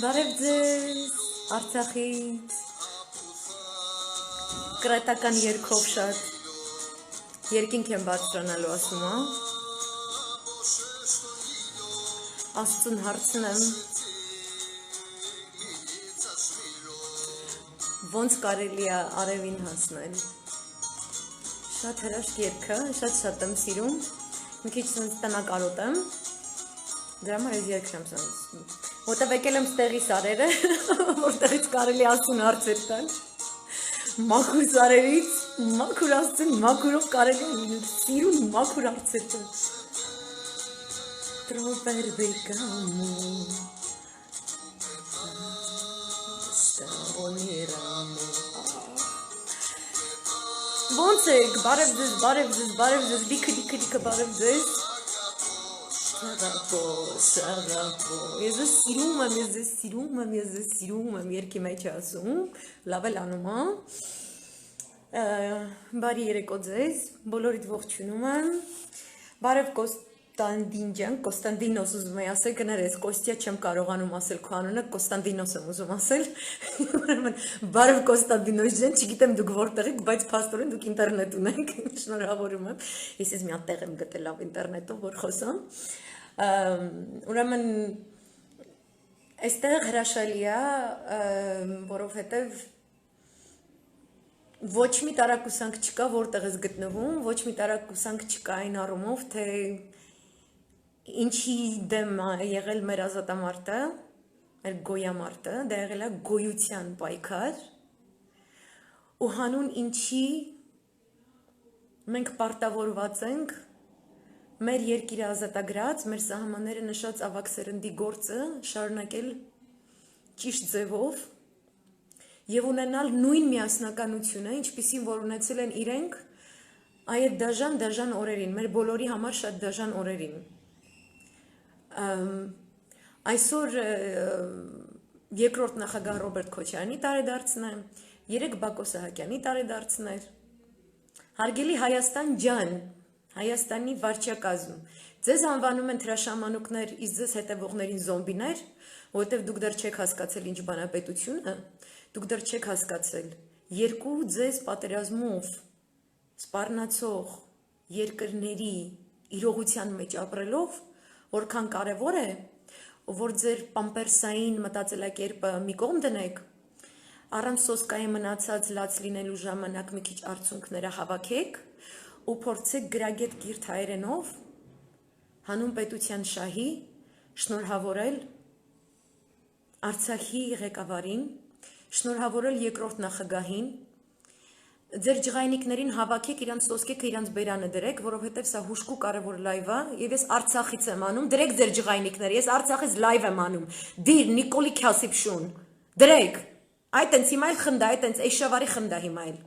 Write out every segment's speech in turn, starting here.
Բարև ձեզ, Արցախից, կրետական երգով շատ երկինք եմ բարձրանալու ասում, Աստծուն հարցնեմ, ոնց կարելի է արևին հասնել, շատ հրաշք երգը, շատ եմ սիրում, մի քիչ տնակ արոտ եմ, դրա համար ես երգն եմ սանցում, որտև եկել եմ ստեղի սարերը, որտեղից կարելի Աստծուն հարցեր տալ, մաքուր սարերից, մաքուր Աստծուն, մաքուրով կարելի է սիրուն մաքուր հարցեր տալ, Tropper becamo Stamboniramo Ոնց եք, բարև ձեզ, լիքը բարև ձեզ Սաղապո, ես ձեզ սիրում եմ, երկի մեջ ասում, լավ էլ անում, բարի երեկո ձեզ, բոլորիդ ողջունում եմ, բարև Կոստանդին ջան, Կոստանդինոս ուզում եմ ասել, կներես, Կոստյա չեմ կարողանում ասել քո անունը, Կոստանդինոս եմ ուզում ասել, բարև Կոստանդինոս ջան, չգիտեմ դուք որտեղ եք, բայց փաստորեն դուք ինտերնետ ունեք, շնորհավորում եմ, ես մի հատ տեղ եմ գտել լավ ինտերնետով, որ խոսամ, ուրեմն այստեղ հրաշալի է, որովհետև ոչ մի տարակուսանք չկա, որտեղ ես գտնվում, ոչ մի տարակուսանք չկա այն առումով, թե ինչի դեմ է եղել մեր ազատամարտը, մեր գոյամարտը, դա եղել է գոյության պայքար, ու հանուն ինչի մենք պարտավորված ենք մեր երկիրը ազատագրած, մեր սահմանները նշած ավագ սերնդի գործը շարունակել ճիշտ ձևով և ունենալ նույն միասնականությունը, ինչպիսին որ ունեցել են իրենք այդ դաժան օրերին, մեր բոլորի համար շատ դաժան օրերին։ Այսօր երկրորդ նախագահ Ռոբերտ Քոչարյանի տարեդարձն է, 3 Բակո Սահակյանի տարեդարձն էր, հարգելի Հայաստան ջան, Հայաստանի վարչակազմ, ձեզ անվանում են թրաշամանուկներ, իսկ ձեզ հետևողներին զոմբիներ, որովհետև դուք դեռ չեք հասկացել ինչ բան է պետությունը, դուք դեռ չեք հասկացել, երկու ձեզ պատերազմով սպառնացող երկրների իրողության մեջ ապրելով, որքան կարևոր է, որ ձեր պամպերսային մտածելակերպը մի կողմ դնեք, առանց սոսկայի մնացած լաց լինելու ժամանակ մի քիչ արցունքները հավաքեք ու փորձեք գրագետ կիրթ հայերենով հանուն պետության շահի շնորհավորել Արցախի ղեկավարին, շնորհավորել երկրորդ նախագահին, ձեր ջղայնիկներին հավաքեք, իրանց սոսկեքը իրանց բերանը դրեք, որովհետև սա հուշկու կարևոր լայվ է, և ես Արցախից եմ անում, դրեք ձեր ջղայնիկները, ես Արցախից լայվ եմ անում, դիր Նիկոլի Քյասիփշուն, դրեք, այդ ենց հիմա էլ խնդա, այդ ենց էշավարի խնդա հիմա էլ։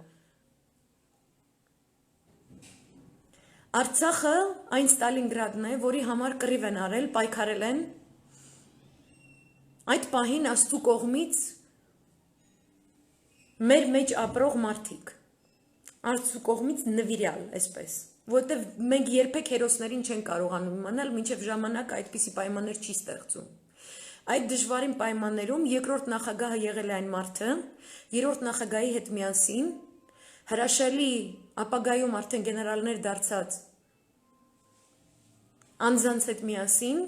Արցախը այն Ստալինգրադն է, որի համար կռիվ են արել, պայքարել են, այդ պահին Աստծու կողմից մեր մեջ ապրող մարդիկ, Աստծու կողմից նվիրյալ, այսպես, որովհետև մենք երբեք հերոսներին չեն կարողանում իմանալ, մինչև ժամանակը այդպիսի պայմաններ չի ստեղծում։ Այդ դժվարին պայմաններում երկրորդ նախագահը եղել է այն մարդը, երրորդ նախագահի հետ միասին, հրաշալի ապագայում արդեն գեներալներ դարձած անձանց հետ միասին,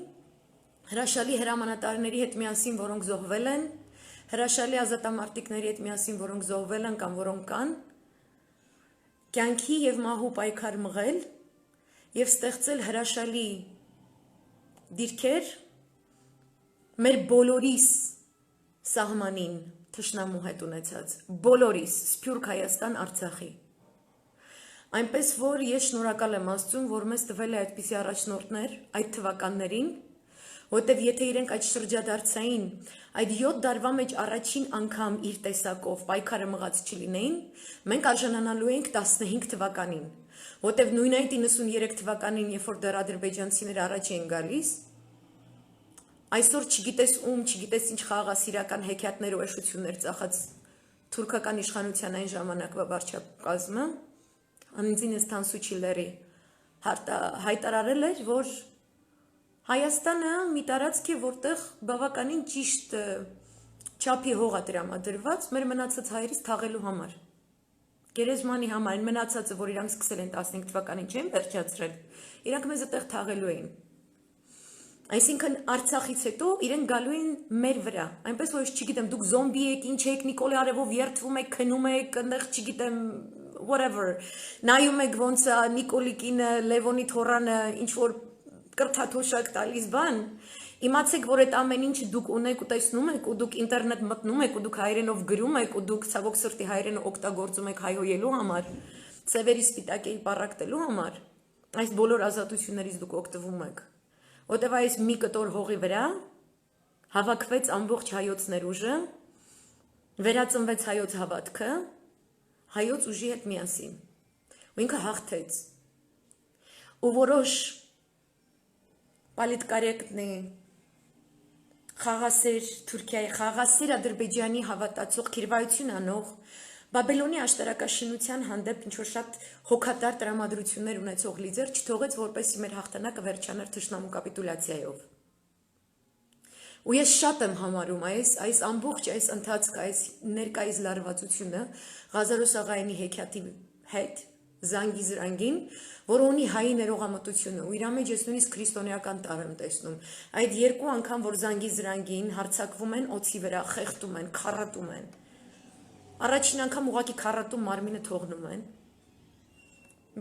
հրաշալի հրամանատարների հետ միասին, որոնք զոհվել են, հրաշալի ազատամարտիկների հետ միասին, որոնք զոհվել են կամ որոնք կան, կյանքի և մահու պայքար մղել և ստեղծել հրաշալի դիրքեր մեր բոլորիս սահմանին թշնամու հետ ունեցած, բոլորիս, Սփյուռք Հայաստան Արցախի։ Այնպես որ ես շնորհակալ եմ Աստծուն, որ մեզ տվել է այդպիսի առաջնորդներ այդ թվականներին, որտև եթե իրենք այդ շրջադարձային, այդ 7 դարվա մեջ առաջին անգամ իր տեսակով պայքարը մղած չլինեին, մենք արժանանալու էինք 15 թվականին, Որտեվ նույն այդ 93 թվականին, երբ որ դեռ ադրբեջանցիները առաջ էին գալիս, այսօր չգիտես չգիտես ինչ խաղաղասիրական հեքիաթներ ու էշություններ ծախած թուրքական իշխանության այն ժամանակվա վարչակազմը, Անձինես Թանսուչիլերի հայտարարել էր, որ Հայաստանը մի տարածք է, որտեղ բավականին ճիշտ չափի հող է տրամադրված մեր մնացած հայերից թաղելու համար։ Գերեզմանի համար, այն մնացածը, որ իրանք սկսել են 15 թվականին չեն վերջացրել, իրանք մեզ այդտեղ թաղելու էին։ Այսինքն Արցախից հետո իրենք գալու են մեր վրա, այնպես որ ես չգիտեմ, դուք զոմբի եք, ինչ եք, Նիկոլի արևով երթվում եք, քնում եք, այնտեղ չգիտեմ, whatever, նայում եք ոնց է Նիկոլի կինը, Լևոնի թոռանը, ինչ որ կրթաթոշակ տալիս բան, իմացեք, որ այդ ամեն ինչը դուք ունեք ու տեսնում եք, ու դուք ինտերնետ մտնում եք, ու դուք հայերենով գրում եք, ու դուք ցավոք սրտի հայերենը օգտագործում եք հայհոյելու համար, ծևերի սպիտակեի պառակտելու համար, այս բոլոր ազատություններից դուք օգտվում եք, որտեվ այս մի կտոր հողի վրա հավաքվեց ամբողջ հայոց ներուժը, վերածնվեց հայոց հավատքը, հայոց ուժի հետ միասին, ու ինքը հաղթեց, ու որոշ պալիտկարեկնի խաղասեր Թուրքիայի, խաղասեր Ադրբեջանի հավատացող քիրվայություն անող, Բաբելոնի աշտարակաշինության հանդեպ ինչ-որ շատ հոգատար տրամադրություններ ունեցող լիդեր չթողեց, որպեսզի մեր հաղթանակը վերջանար թշնամու կապիտուլյացիայով։ Ու ես շատ եմ համարում այս ամբողջ այս ընթացքը, այս ներկայիս լարվածությունը Ղազարոս աղայանի հեքիաթի հետ, Զանգի զրանգին, որը ունի հայի ներողամտությունը, ու իր մեջ ես նույնիսկ քրիստոնեական տառ եմ տեսնում։ Այդ երկու անգամ, որ Զանգի զրանգին հարձակվում են օձի վրա, խեղդում են, քառատում են։ Առաջին անգամ ուղղակի քառատում մարմինը թողնում են,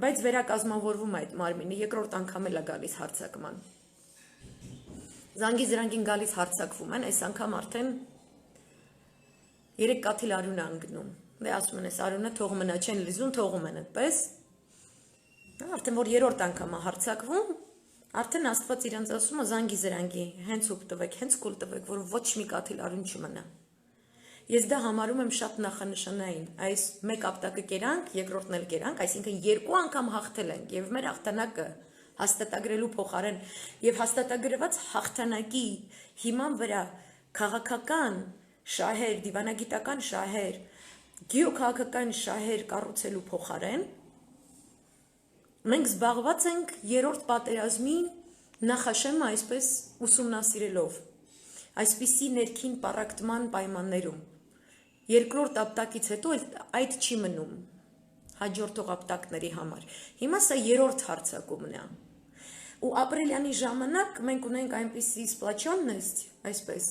բայց վերակազմավորվում է այդ մարմինը, երկրորդ անգամ էլ է գալիս հարձակման։ Զանգի զրանգին գալիս հարձակվում են, այս անգամ արդեն 3 կաթիլ արյուն է ընկնում։ Դե ասում են, այս արյունը թող մնա, չեն լիզում, թողում են այդպես։ Արդեն որ երրորդ անգամ է հարձակվում, արդեն Աստված իրանց ասում է Զանգի զրանգի, հենց ուկ տվեք, հենց կուլ տվեք, որ ոչ մի կաթիլ արյուն չմնա։ Ես դա համարում եմ շատ նախանշանային, այս մեկ ապտակը կերանք, երկրորդն էլ կերանք, այսինքն 2 անգամ հաղթել ենք եւ մեր հաղթանակը հաստատագրելու փոխարեն եւ հաստատագրված հաղթանակի հիման վրա քաղաքական շահեր, դիվանագիտական շահեր, գեոքաղաքական շահեր կառուցելու փոխարեն մենք զբաղված ենք երրորդ պատերազմի նախաշեմը այսպես ուսումնասիրելով, այսպիսի ներքին պառակտման պայմաններում։ Երկրորդ ապտակից հետո այդ չի մնում հաջորդող ապտակների համար։ Հիմա սա երրորդ հարձակումն է։ Ու ապրիլյանի ժամանակ մենք ունենք այնպիսի սպլաչոննեստ, այսպես,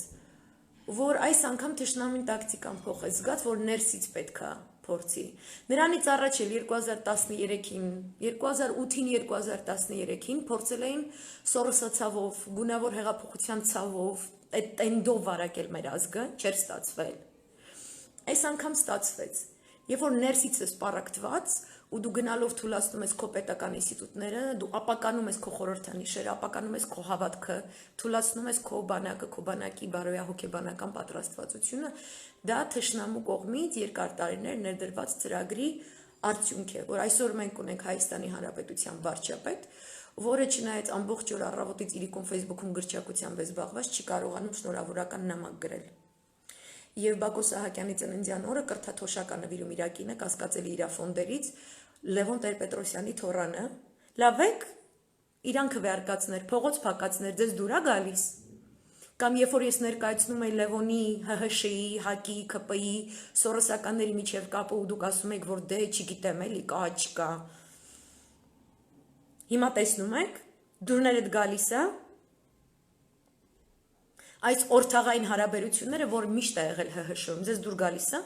որ այս անգամ թշնամին տակտիկան փոխեց, զգաց, որ ներսից պետք է փորձի։ Նրանից առաջ էլ 2013-ին, 2008-ին, 2013-ին փորձել էին Սորոսը ցավով, գունավոր հեղափոխության ցավով, այդ տենդով վարակել մեր ազգը, չէր ստացվել։ Այս անգամ ստացվեց։ Երբ որ ներսից ես պառակտված ու դու գնալով թույլատնում ես քո պետական ինստիտուտները, դու ապականում ես քո խորհրդանիշերը, ապականում ես քո հավատքը, թույլատնում ես քո բանակը, քո բանակի բարոյահոգեբանական պատրաստվածությունը, դա թշնամու կողմից երկար տարիներ ներդրված ծրագրի արդյունք է, որ այսօր մենք ունենք Հայաստանի Հանրապետության վարչապետ, որը չնայած ամբողջ օր առավոտից իրիկում Facebook-ում գրչակցությամբ է զբաղված, չի կարողանում շնորհավորական նամակ գրել։ Եվ Բակո Սահակյանի ծննդյան օրը կրթաթոշակը նվիրում իր կինը կասկածելի իր ֆոնդերից Լևոն Տեր-Պետրոսյանի թոռանը, լավ եք, իրանքը վարկածներ, փողոց փակածներ, ձեզ դուր է գալիս։ Կամ երբ որ ես ներկայացնում եմ Լևոնի, ՀՀՇ-ի, ՀԱԿ-ի, ՔՊ-ի, սորոսականների միջև կապը ու դուք ասում եք, որ դե չգիտեմ էլի, կա, չկա։ Հիմա տեսնում եք, դուրներդ գալիս է, այս օրթաղային հարաբերությունները, որ միշտ է եղել ՀՀՇ-ում, ձեզ դուր գալիս է։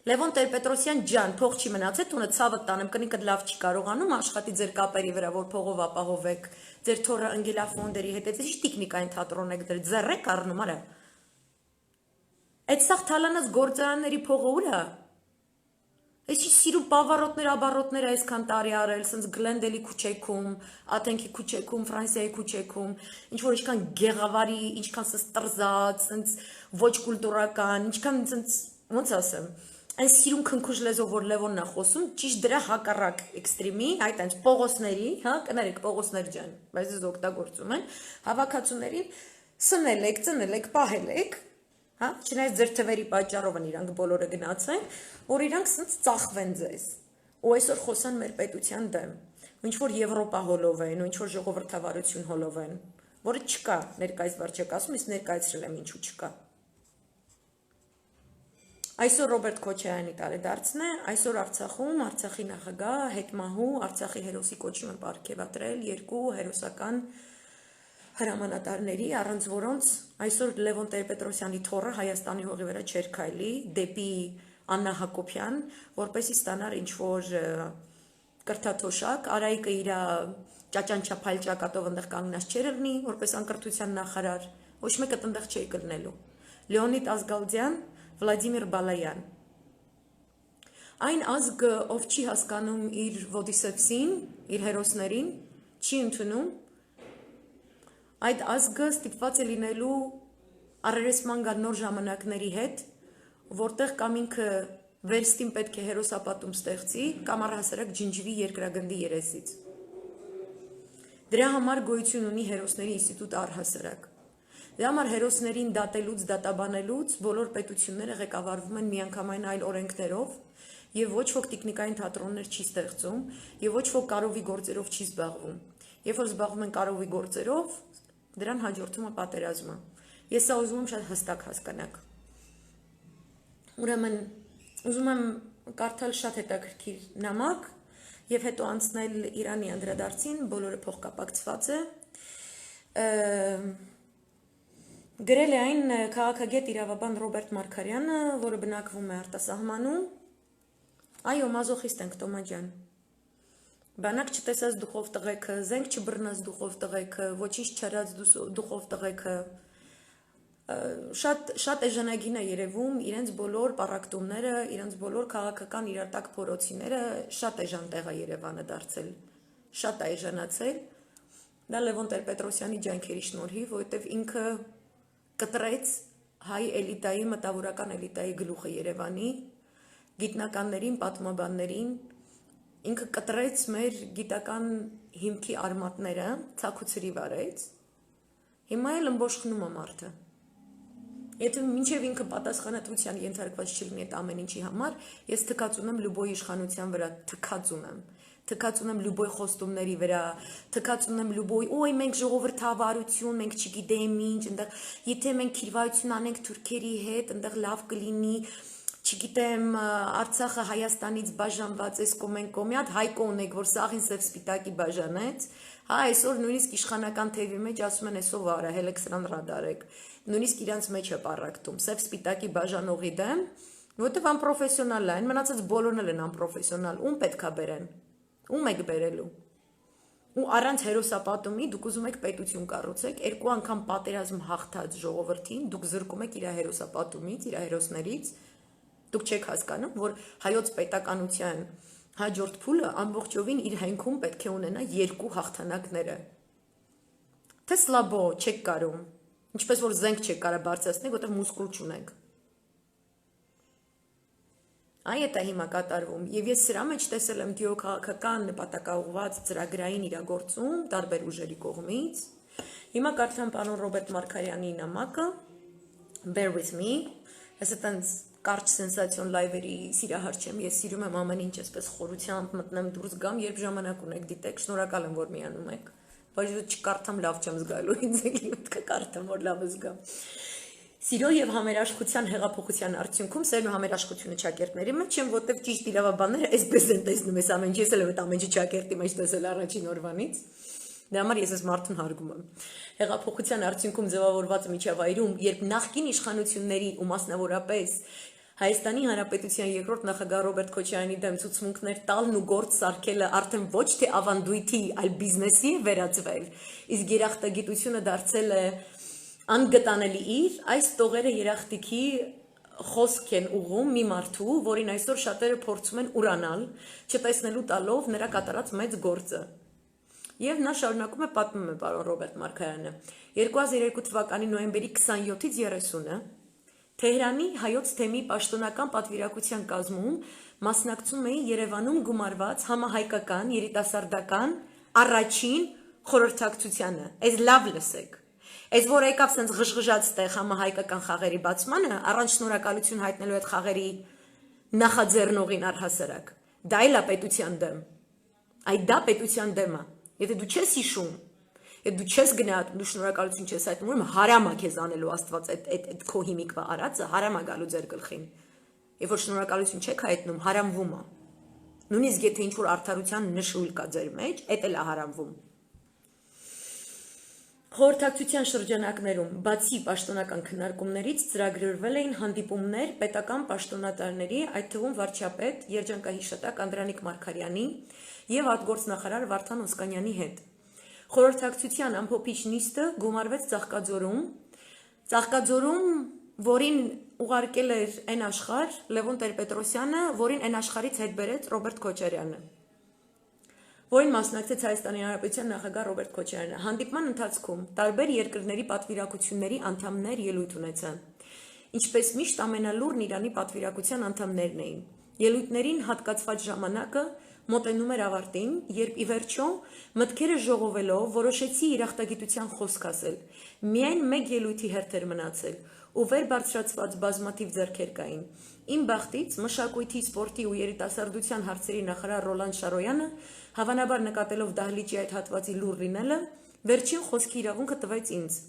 Լևոն Տեր-Պետրոսյան ջան, փող չի մնացել, տունը ցավը տանեմ, կնիկը լավ չի կարողանում, աշխատի ձեր կապերի վրա, որ փողով ապահովեք, ձեր թոռը ընկելա ֆոնդերի հետ, ինչ տիկնիկային թատրոն եք դրել, ձեռ եք առնում, արա։ Այդ սաղ թալանած գործարանների փողը ուր է։ Այս չի սիրում պավարոտներ, աբարոտներ այսքան տարի արել, սենց Գլենդելի քուչեքում, Աթենքի քուչեքում, Ֆրանսիայի քուչեքում, ինչ որ ինչքան գեղավարի, ինչքան սենց տրզած, սենց ոչ կուլտուրական, ինչքան սենց ոնց ասեմ, Այն սիրուն քնքուշ լեզով որ Լևոնն է խոսում, ճիշտ դրա հակառակ էքստրեմի, այդ այնց Պողոսների, հա, կներեք Պողոսներ ջան, բայց դες օգտագործում են, հավաքածուներին սնել եք, ծնել եք, պահել եք, հա, չնայած ձեր թվերի պատճառով են իրանք բոլորը գնացեն, որ իրանք սենց ծախվեն ձեզ։ Ու այսօր խոսան մեր պետության դեմ, ու ինչ որ Եվրոպա հոլով են, ու ինչ որ ժողովրդավարություն հոլով են, որը չկա ներկայիս վարչակազմում, իսկ ներկայացրել եմ ինչու չկա։ Այսօր Ռոբերտ Քոչարյանի տարեդարձն է, այսօր Արցախում Արցախի նախագահ հետմահու Արցախի հերոսի կոչում են պարգևատրել երկու հերոսական հրամանատարների, առանց որոնց այսօր Լևոն Տեր-Պետրոսյանի թոռը Հայաստանի հողի վրա չէր քայլի դեպի Աննա Հակոբյան, որպեսզի ստանար ինչ-որ կրթաթոշակ, Արայիկը իր ճաճանչափայլ ճակատով այնտեղ կանգնած չէր լինի, որպես անկրթության նախարար, ոչ մեկը այնտեղ չէի կլնելու։ Լեոնիդ Ազգալդյան, Վլադիմիր Բալայան։ Այն ազգը, ով չի հասկանում իր ոդիսեպսին, իր հերոսներին, չի ընդունում, այդ ազգը ստիպված է լինելու առերեսման գալ նոր ժամանակների հետ, որտեղ կամ ինքը վերստին պետք է հերոսապատում ստեղծի, կամ առհասարակ ջնջվի երկրագնդի երեսից։ Դրա համար գոյություն ունի հերոսների ինստիտուտ առհասարակ։ Դրա համար հերոսներին դատելուց, դատաբանելուց բոլոր պետությունները ղեկավարվում են միանգամայն այլ օրենքներով եւ ոչ ոք տեխնիկային թատրոններ չի ստեղծում եւ ոչ ոք կարովի գործերով չի զբաղվում։ Երբ որ զբաղվում են կարովի գործերով, դրան հաջորդում է պատերազմը։ Ես սա ուզում եմ շատ հստակ հասկանաք։ Ուրեմն ուզում եմ կարդալ շատ հետաքրքիր նամակ եւ հետո անցնել Իրանի անդրադարձին, բոլորը փոխկապակցված է։ Գրել է այն քաղաքագետ իրավաբան Ռոբերտ Մարգարյանը, որը բնակվում է արտասահմանում։ Այո, մազոխիստ ենք, Տոմա ջան։ Բանակ չտեսած դուխով տղեկը, զենք չբռնած դուխով տղեկը, ոչինչ չարած դուխով տղեկը։ Շատ էժանագին է երևում իրենց բոլոր պառակտումները, իրենց բոլոր քաղաքական իրատակ փորոցիները, շատ էժան տեղ է Երևանը դարձել, շատ է էժանացել։ Դա Լևոն Տեր-Պետրոսյանի ջանքերի շնորհիվ, որովհետև ինքը կտրեց հայ էլիտայի, մտավորական էլիտայի գլուխը Երևանի, գիտնականներին, պատմաբաններին, ինքը կտրեց մեր գիտական հիմքի արմատները, ցաքուցրի վարեց, հիմա էլ ըմբոշխնում է մարդը։ Եթե մինչև ինքը պատասխանատվության ենթարկված չլինի այդ ամեն ինչի համար, ես թքած ունեմ Լյուբոյի իշխանության վրա, թքած ունեմ Լյուբոյ խոստումների վրա, թքած ունեմ Լյուբոյ, օй մենք ժողովրդավարություն, մենք չգիտեմ ինչ, այնտեղ եթե մենք քիրվայություն անենք թուրքերի հետ, այնտեղ լավ կլինի, չգիտեմ, Արցախը Հայաստանից բաժանված էս կոմեն կոմյատ, Հայկո ունեք, որ սաղին սև սպիտակի բաժանեց, հա այսօր նույնիսկ իշխանական թևի մեջ ասում են էսով արա, հելեք սրան ռադարեք, նույնիսկ իրանց մեջ է պառակտում, սև սպիտակի բաժանողի դեմ, որտեվ անպրոֆեսիոնալ է, այն մնացած բոլորն էլ են անպրոֆեսիոնալ, ում պետքա բերեն, ում եք բերելու, ու առանց հերոսապատումի դուք ուզում եք պետություն կառուցեք, երկու անգամ պատերազմ հաղթած ժողովրդին դուք զրկում եք իր հերոսապատումից, իր հերոսներից, դուք չեք հասկանում, որ հայոց պետականության հաջորդ փուլը ամբողջովին իր հենքում պետք է ունենա երկու հաղթանակները, թե սլաբո չեք կարում, ինչպես որ զենք չեք կարա բարձրացնեք, որտեղ մուսկուլ չունենք։ Այդ է հիմա կատարվում, եւ ես սրա մեջ տեսել եմ գեոքաղաքական նպատակաուղղված ծրագրային իրագործում տարբեր ուժերի կողմից։ Հիմա կարդամ պարոն Ռոբերտ Մարգարյանի նամակը, bear with me, ես այտենց կարճ սենսացիոն լայվերի սիրահար չեմ, ես սիրում եմ ամեն ինչ այսպես խորությամբ մտնեմ դուրս գամ, երբ ժամանակ ունեք դիտեք, շնորհակալ եմ, որ միանում եք, բայց չկարդամ լավ չեմ զգալու, ինձ ելույթ կկարդամ, որ լավ զգամ։ Սիրո եւ համերաշխության հեղափոխության արդյունքում սերն ու համերաշխությունը ճակերտների մեջ են, որտեղ ճիշտ իրավաբանները այսպես են տեսնում այս ամեն ինչ, ես էլ եմ այդ ամեն ինչի ճակերտի մեջ տեսել առաջին օրվանից։ Դրա համար ես այս մարդուն հարգում եմ։ Հեղափոխության արդյունքում ձևավորված միջավայրում, երբ նախկին իշխանությունների ու մասնավորապես Հայաստանի Հանրապետության երկրորդ նախագահ Ռոբերտ Քոչարյանի դեմ ցուցմունքներ տալն ու գործ սարքելը արդեն ոչ թե ավանդույթի, այլ բիզնեսի է վերածվել, իսկ երախտագիտությունը դարձել է անգտանելի իր, այս տողերը երախտիկի խոսք են ուղում մի մարդու, որին այսօր շատերը փորձում են ուրանալ, չտեսնելու տալով նրա կատարած մեծ գործը։ Եվ նա շարունակում է պատմում է պարոն Ռոբերտ Մարգարյանը 2002 թվականի նոյեմբերի 27-ից 30-ը Թեհրանի հայոց թեմի պաշտոնական պատվիրակության կազմում մասնակցում էի Երևանում գումարված համահայկական երիտասարդական առաջին խորհրդակցությանը։ Այս լավ լսեք։ Այս որ եկավ սենց ղժղժած տեղ համահայկական խաղերի բացմանը, առանց շնորհակալություն հայտնելու այդ խաղերի նախաձեռնողին առհասարակ։ Դա էլ է պետության դեմ։ Այդ դա պետության դեմ է։ Եթե դու չես հիշում, եթե դու չես գնա, դու շնորհակալություն չես հայտնում, ուրեմն հարամ է քեզ անելու Աստված այդ քո հիմիկվա արածը, հարամ է գալու ձեր գլխին։ Երբ որ շնորհակալություն չեք հայտնում, հարամվում է։ Նույնիսկ եթե ինչ-որ արդարության նշույլ կա ձեր մեջ, էդ էլ է հարամվում։ Խորհրդակցության շրջանակներում, բացի պաշտոնական քննարկումներից, ծրագրվել էին հանդիպումներ պետական պաշտոնատարների, այդ թվում վարչապետ, երջանկահիշատակ Անդրանիկ Մարգարյանի եւ արտգործնախարար Վարդան Օսկանյանի հետ։ Խորհրդակցության ամփոփիչ նիստը գումարվեց Ծաղկաձորում, որին ուղարկել էր այն աշխարհ Լևոն Տեր-Պետրոսյանը, որին այն աշխարհից հետ բերեց Ռոբերտ Քոչարյանը, որին մասնակցեց Հայաստանի Հանրապետության նախագահ Ռոբերտ Քոչարյանը։ Հանդիպման ընթացքում տարբեր երկրների պատվիրակությունների անդամներ ելույթ ունեցան։ Ինչպես միշտ ամենալուրն Իրանի պատվիրակության անդամներն էին։ Ելույթներին հատկացված ժամանակը մոտենում էր ավարտին, երբ ի վերջո մտքերը ժողովելով որոշեցի երախտագիտության խոսք ասել։ Միայն մեկ ելույթի հերթ էր մնացել, ու վեր բարձրացված բազմաթիվ ձեռքեր կային։ Իմ բախտից մշակույթի, սպորտի ու երիտասարդության հարցերի նախարար Ռոլան Շարոյանը, հավանաբար նկատելով դահլիճի այդ հատվածի լուր լինելը, վերջին խոսքի իրավունքը տվեց ինձ։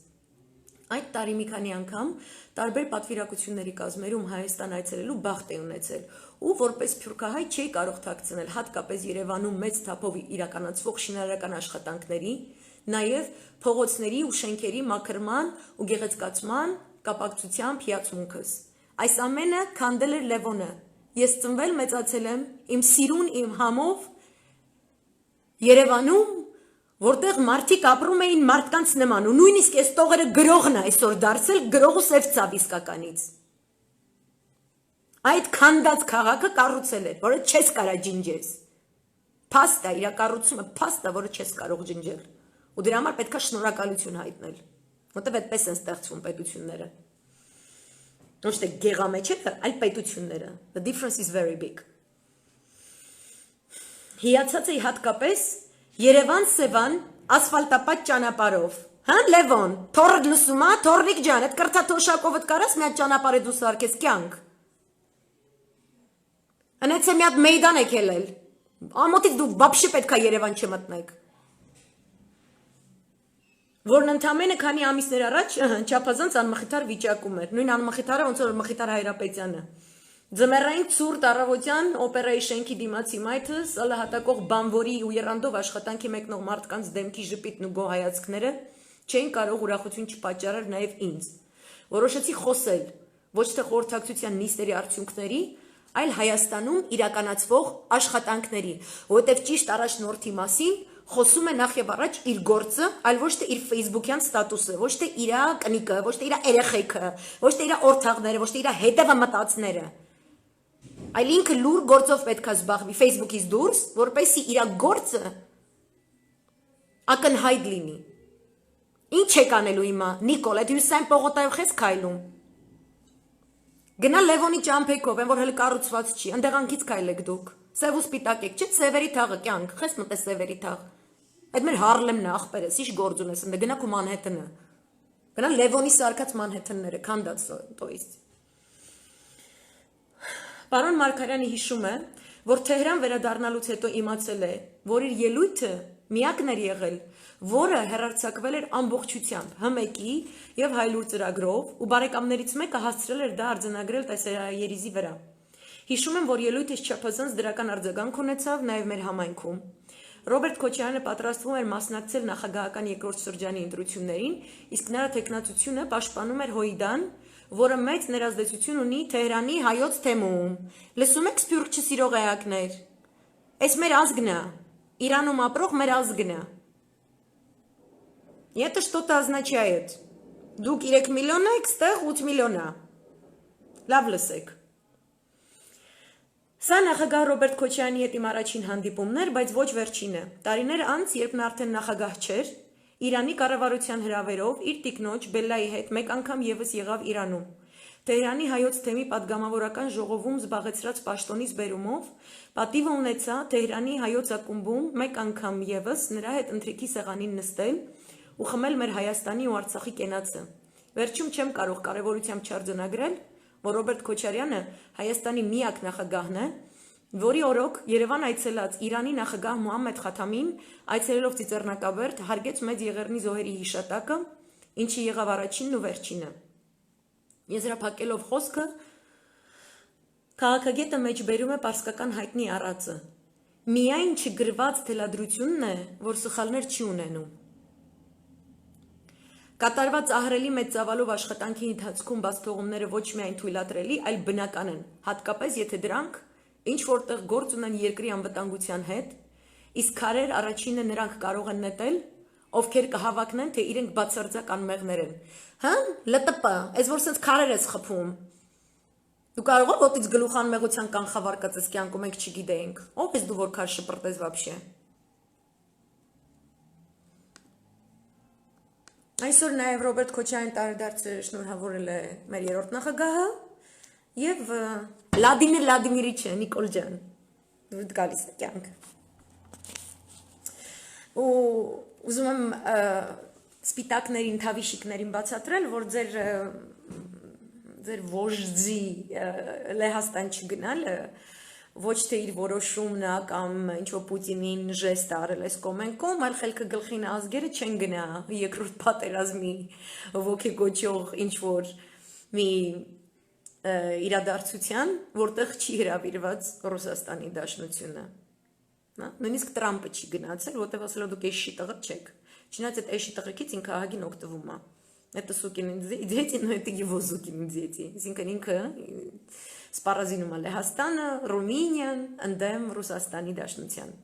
Այդ տարի մի քանի անգամ տարբեր պատվիրակությունների կազմերում Հայաստան այցելելու բախտ է ունեցել, ու որպես սփյուռքահայ չէի կարող թաքցնել հատկապես Երևանում մեծ թափով իրականացվող շինարարական աշխատանքների, նաև փողոցների ու շենքերի մաքրման ու գեղեցկացման կապակցությամբ հիացմունքս։ Այս ամենը քանդել էր Լևոնը։ Ես ծնվել մեծացել եմ իմ սիրուն իմ համով Երևանում, որտեղ մարդիկ ապրում էին մարդկանց նման, ու նույնիսկ այս տողերը գրողն է այսօր դարձել, գրողը սև ցավ իսկականից։ Այդ քանդած քաղաքը կառուցել էր, որը չես կարա ջնջես։ Փաստ է, իր կառուցումը փաստ է, որը չես կարող ջնջել։ Ու դրա համար պետք է շնորհակալություն հայտնել, որտեղ այդպես են ստեղծվում պետությունները։ Ոչ թե գեղամեջերը, այլ պետությունները։ The difference is very big։ Հիացած էի հատկապես Երևան-Սևան ասֆալտապատ ճանապարհով։ Հա Լևոն, թորդ լսում ա, թորնիկ ջան, այդ կրթաթոշակովդ կարաս մի հատ ճանապարհ դու սարքես կյանք։ Անեցե մի հատ մեյդան եք ելել։ Ամոթից դու բաբշի պետքա Երևան չմտնեք։ Որն ընդամենը քանի ամիսներ առաջ չափազանց անմխիթար վիճակում էր։ Նույն անմխիթարը ոնց որ Մխիթար Հայրապետյանը։ Ձմեռային ցուրտ առավոտյան օպերայի շենքի դիմացի մայթը սալահատակող բանվորի ու երանդով աշխատանքի մեկնող մարդկանց դեմքի ժպիտն ու գոհ հայացքները չէին կարող ուրախություն չպատճառել նաև ինձ։ Որոշեցի խոսել ոչ թե խորհրդակցության նիստերի արդյունքների, այլ Հայաստանում իրականացվող աշխատանքների, որովհետև ճիշտ առաջնորդի մասին խոսում է նախ եւ առաջ իր գործը, այլ ոչ թե իր Facebook-յան ստատուսը, ոչ թե իր կնիկը, ոչ թե իր երեխեքը, ոչ թե իր օրթաղները, ոչ թե իր հետևը մտածները։ Այլ ինքը լուր գործով պետք է զբաղվի Facebook-ից դուրս, որպեսզի իր գործը ակնհայտ լինի։ Ինչ եք անելու հիմա, Նիկոլ, այդ Հյուսայն պողոտայով խես քայլում։ Գնա Լևոնի ճամփեքով, այն որ հələ կառուցված չի, ընդեղանքից քայլեք դուք։ Սև ու սպիտակ եք, չէ՞ Սևերի թաղը կյանք, խես մտե Սևերի թաղ։ Այդ մեր Հարլեմն է, ախպերս, ինչ գործ ունես, ընդ գնա քո Մանհեթենը։ Գնա Լևոնի սարքած Մանհեթենները, քանդած տոյից։ Պարոն Մարգարյանը հիշում է, որ Թեհրան վերադառնալուց հետո իմացել է, որ իր ելույթը միակն էր եղել, որը հեռարձակվել էր ամբողջությամբ ՀՄԷԿ-ի եւ Հայլուր ծրագրով, ու բարեկամներից մեկը հասցրել էր դա արձանագրել տեսաերիզի վրա։ Հիշում եմ, որ ելույթը չափազանց դրական արձագանք ունեցավ նաեւ մեր համայնքում։ Ռոբերտ Քոչարյանը պատրաստվում էր մասնակցել նախագահական երկրորդ շրջանի ընտրություններին, իսկ նրա տեխնացությունը պաշտպանում էր Հոիդան, որը մեծ ներազդեցություն ունի Թեհրանի հայոց թեմում։ Լսում եք սփյուռք չսիրող էակներ։ Այս մեր ազգն է, Իրանում ապրող մեր ազգն է։ Это что-то означает։ Դուք 3 միլիոն եք, ստեղ 8 միլիոն է։ Լավ լսեք։ Սա նախագահ Ռոբերտ Քոչարյանի հետ իմ առաջին հանդիպումն էր, բայց ոչ վերջինը։ Տարիներ անց, երբ նա արդեն նախագահ չէր, Իրանի կառավարության հրավերով իր տիկնոջ Բելլայի հետ մեկ անգամ եւս եղավ Իրանում։ Թեհրանի հայոց թեմի պատգամավորական ժողովում զբաղեցրած պաշտոնից բերումով պատիվը ունեցա Թեհրանի հայոց ակումբում մեկ անգամ ևս նրա հետ ընթրիքի սեղանին նստել ու խմել մեր Հայաստանի ու Արցախի կենացը։ Վերջում չեմ կարող կարևորությամբ չարձանագրել, որ Ռոբերտ Քոչարյանը Հայաստանի միակ նախագահն է, որի օրոք Երևան այցելած Իրանի նախագահ Մոհամմեդ Խաթամին այցելելով Ծիծեռնակաբերդ հարգեց մեծ Եղեռնի զոհերի հիշատակը, ինչի եղավ առաջինն ու վերջինը։ Եզրափակելով խոսքը, քաղաքագետը մեջբերում է պարսկական հայտնի առածը. միայն չգրված թելադրությունն է, որ սխալներ չի ունենում։ Կատարված ահռելի մեծ ծավալով աշխատանքի ընթացքում բաց թողումները ոչ միայն թույլատրելի, այլ բնական են, հատկապես եթե դրանք ինչ որտեղ գործ ունեն երկրի անվտանգության հետ, իսկ քարեր առաջինը նրանք կարող են նետել, ովքեր կհավակնեն, թե իրենք բացարձակ անմեղներ են։ Հա, ԼՏՊ, այս որ սենց քարեր ես խփում։ Դու կարող ես ոտից գլուխ անմեղության կանխավարկած ես կյանքում մենք չգիտեինք։ Ո՞վ ես դու որ քար շպրտես вообще։ Այսօր նաև Ռոբերտ Քոչարյան տարեդարձը շնորհավորել է մեր երրորդ նախագահը եւ Վլադիմիր Վլադիմիրիչը Նիկոլ ջան։ Դու գալիս է կյանք։ Ու ուզում եմ սպիտակներին, թավիշիկներին բացատրել, որ ձեր ոժձի Լեհաստան չգնալը ոչ թե իր որոշումն է կամ ինչ-որ Պուտինին ժեստ արել այս կոմենկոմ, այլ խելքը գլխին ազգերը չեն գնա երկրորդ պատերազմի ոգեգոճող ինչ-որ մի իրադարձության, որտեղ չի հրավիրված Ռուսաստանի Դաշնությունը։ Նույնիսկ Տրամպը չի գնացել, որտեղ ասելով դուք էշի տղա չեք։ Չնայած այդ էշի տղեկից ինքը ահագին օգտվում է։ Это сукины дети, но это его сукины дети։ Այսինքն ինքը սպառազինում է Լեհաստանը, Ռումինիան, ընդդեմ Ռուսաստանի Դաշնության։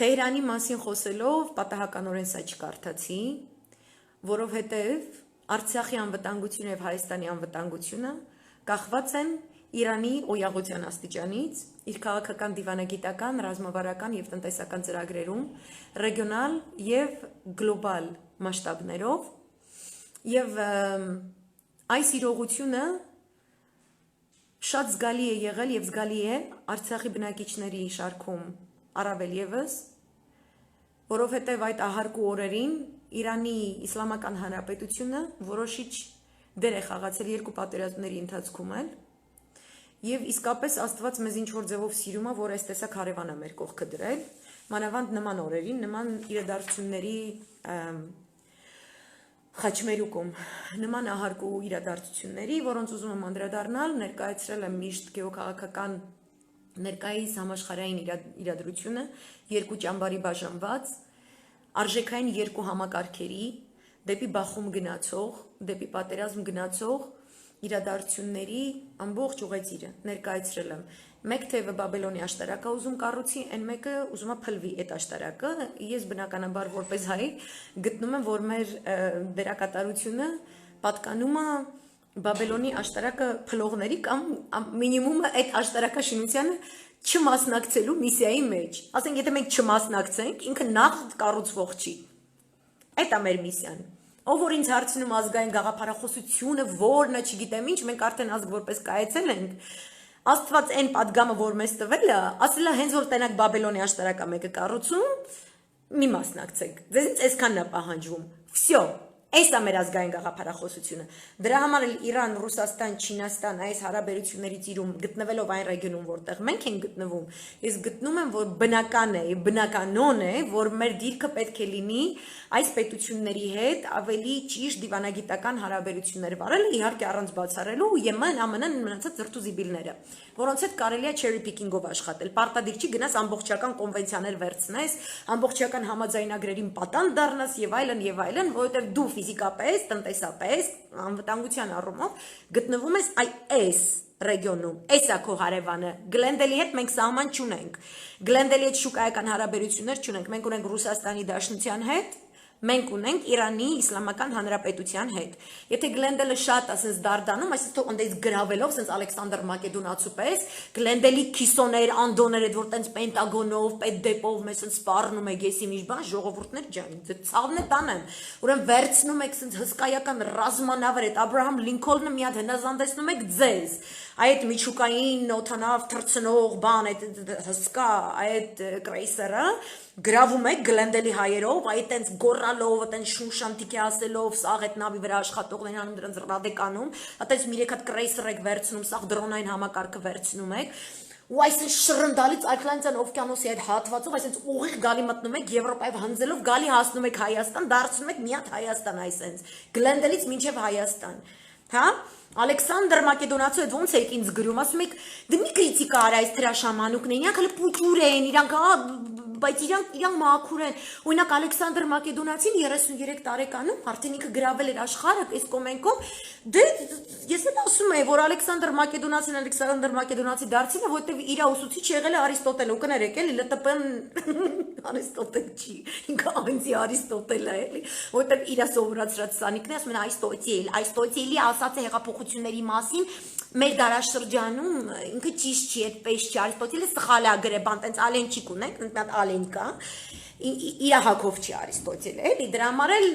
Թեհրանի մասին խոսելով պատահականորեն սա չկարդացի, որովհետև Արցախի անվտանգությունը եւ Հայաստանի անվտանգությունը կախված են Իրանի օյաղության աստիճանից, իր քաղաքական, դիվանագիտական, ռազմավարական եւ տնտեսական ծրագրերում, ռեգիոնալ եւ գլոբալ մասշտաբներով, եւ այս իրողությունը շատ զգալի է եղել եւ զգալի է Արցախի բնակիչների շարքում առավել եւս, որովհետեւ այդ ահարկու օրերին Իրանի Իսլամական Հանրապետությունը որոշիչ դեր է խաղացել երկու պատերազմների ընթացքում էլ, եւ իսկապես Աստված մեզ ինչ որ ձևով սիրում է, որ այս տեսակ հարևան է մեր կողքը դրել, մանավանդ նման օրերին, նման իրադարձությունների խաչմերուկում, նման ահարկու իրադարձությունների, որոնց ուզում եմ անդրադառնալ, ներկայացրել եմ միշտ գեոքաղաքական ներկայիս համաշխարհային իրադրությունը, երկու ճամբարի բաժանված, արժեքային երկու համակարգերի, դեպի բախում գնացող, դեպի պատերազմ գնացող իրադարձությունների ամբողջ ուղեծիրը ներկայացրել եմ։ Մեկ թևը Բաբելոնի աշտարակը ուզում կառուցի, այն մեկը ուզում է փլվի այդ աշտարակը։ Ես բնականաբար որպես հայ գտնում եմ, որ մեր դերակատարությունը պատկանում է Բաբելոնի աշտարակը փլողների կամ մինիմումը այդ աշտարակաշինությանը չմասնակցելու միսիայի մեջ։ Ասենք, եթե մենք չմասնակցենք, ինքը նախ կառուցվող չի։ Այդ է մեր միսիան։ Ով որ ինձ հարցնում ազգային գաղափարախոսությունը, որն է, չգիտեմ ինչ, մենք արդեն ազգ որպես կայացել ենք, Աստված այն պատգամը, որ մեզ տվել է, ասել է հենց որ տենակ Բաբելոնի աշտարակը մեկը կառուցում, մի մասնակցեք, ձեզից այսքանն է պահանջվում, վсё, այս է մեր ազգային գաղափարախոսությունը, դրա համար էլ Իրան, Ռուսաստան, Չինաստան, այս հարաբերություններից իրում գտնվելով այն ռեգիոնում, որտեղ մենք ենք գտնվում, ես գտնում եմ, որ բնական է, բնականon է, որ մեր դիրքը պետք է լինի այս պետությունների հետ ավելի ճիշտ դիվանագիտական հարաբերություններ վարել, իհարկե առանց բացառելու Եմեն, ԱՄՆ-ն մնացած զրտուզիբիլները, որոնց հետ կարելի է cherry picking-ով աշխատել, պարտադիր չի գնաս ամբողջական կոնվենցիաներ վերցնես, ամբողջական համաձայնագրերին պատանդ դառնաս եւ այլն, որովհետեւ դու ֆիզիկապես, տնտեսապես, անվտանգության առումով գտնվում ես այս ռեգիոնում, էսա քո հարևանը, Գլենդելի հետ մենք սահման չունենք, Գլենդելի հետ շուկայական հարաբերություններ չունենք, մենք ունենք Ռուսաստանի Դաշնության հետ, մենք ունենք Իրանի Իսլամական Հանրապետության հետ։ Եթե Գլենդելը շատ ասես դարդանում, այսինքն ընդից գրավելով, ասես Ալեքսանդր Մակեդոնացու պես, Գլենդելի քիսոներ, անդոներ այդ որ տենց պենտագոնով, պետդեպով մեզ ասես սպառնում եք, եսի միշտ բան, ժողովուրդներ ջան, ցավն է տանեմ։ Ուրեմն վերցնում եք ասես հսկայական ռազմանավեր այդ Աբրահամ Լինքոլնը մի հատ հնազանդեցնում եք ձեզ։ Այդ միջուկային օթանավ թռցնող բան, այդ հսկա, այդ կրեյսերը գրավում եք Գլենդելի հայերով, այդ տենց գոռալով, տենց շունշանտիկի ասելով, սաղ այդ նավի վրա աշխատողներին անում դրանց ռադեկանում, այդպես մի երեք հատ կրեյսեր եք վերցնում, սաղ դրոնային համակարգը վերցնում եք, ու այսինքն շռնդալից Ատլանտյան օվկիանոսի այդ հատվածով, այսինքն ուղիղ գալի մտնում եք Եվրոպայով հնձելով, գալի հասնում եք Հայաստան, դարձնում եք մի հատ Հայաստան այսինքն Գլենդելից մինչև Հայաստան, հա? Ալեքսանդր Մակեդոնացու այդ ոնց եք ինձ գրում, ասում եք դմի կրիտիկա արա այս հրաշամանուկն են, իրանք հələ փուտուր են, իրանք բայց իրանք մաքուր են։ Օրինակ Ալեքսանդր Մակեդոնացին 33 տարեկանում արդեն ինքը գրավել էր աշխարհը այս կոմենկով, դե ես էլ ասում եմ, որ Ալեքսանդր Մակեդոնացի դարձին է, որտեվ իր ուսուցիչ եղել է Արիստոտելը, ու կներեք էլի ԼՏՊ-ն Արիստոտել չի, ինքը անձի Արիստոտելը է, էլի, որտեվ իր սովորացրած սանիկն է, ասում են Արիստոտելի ասած է հեղափոխությունների մասին մեր դարաշրջանում ինքը ճիշտ չի, այդպես չի, Արիստոտելը սխալ է գրել, բան տենց ալենչիկ ունենք, մի հատ ալեն կա, իր հակով չի Արիստոտելը, էլի, դրա համար էլ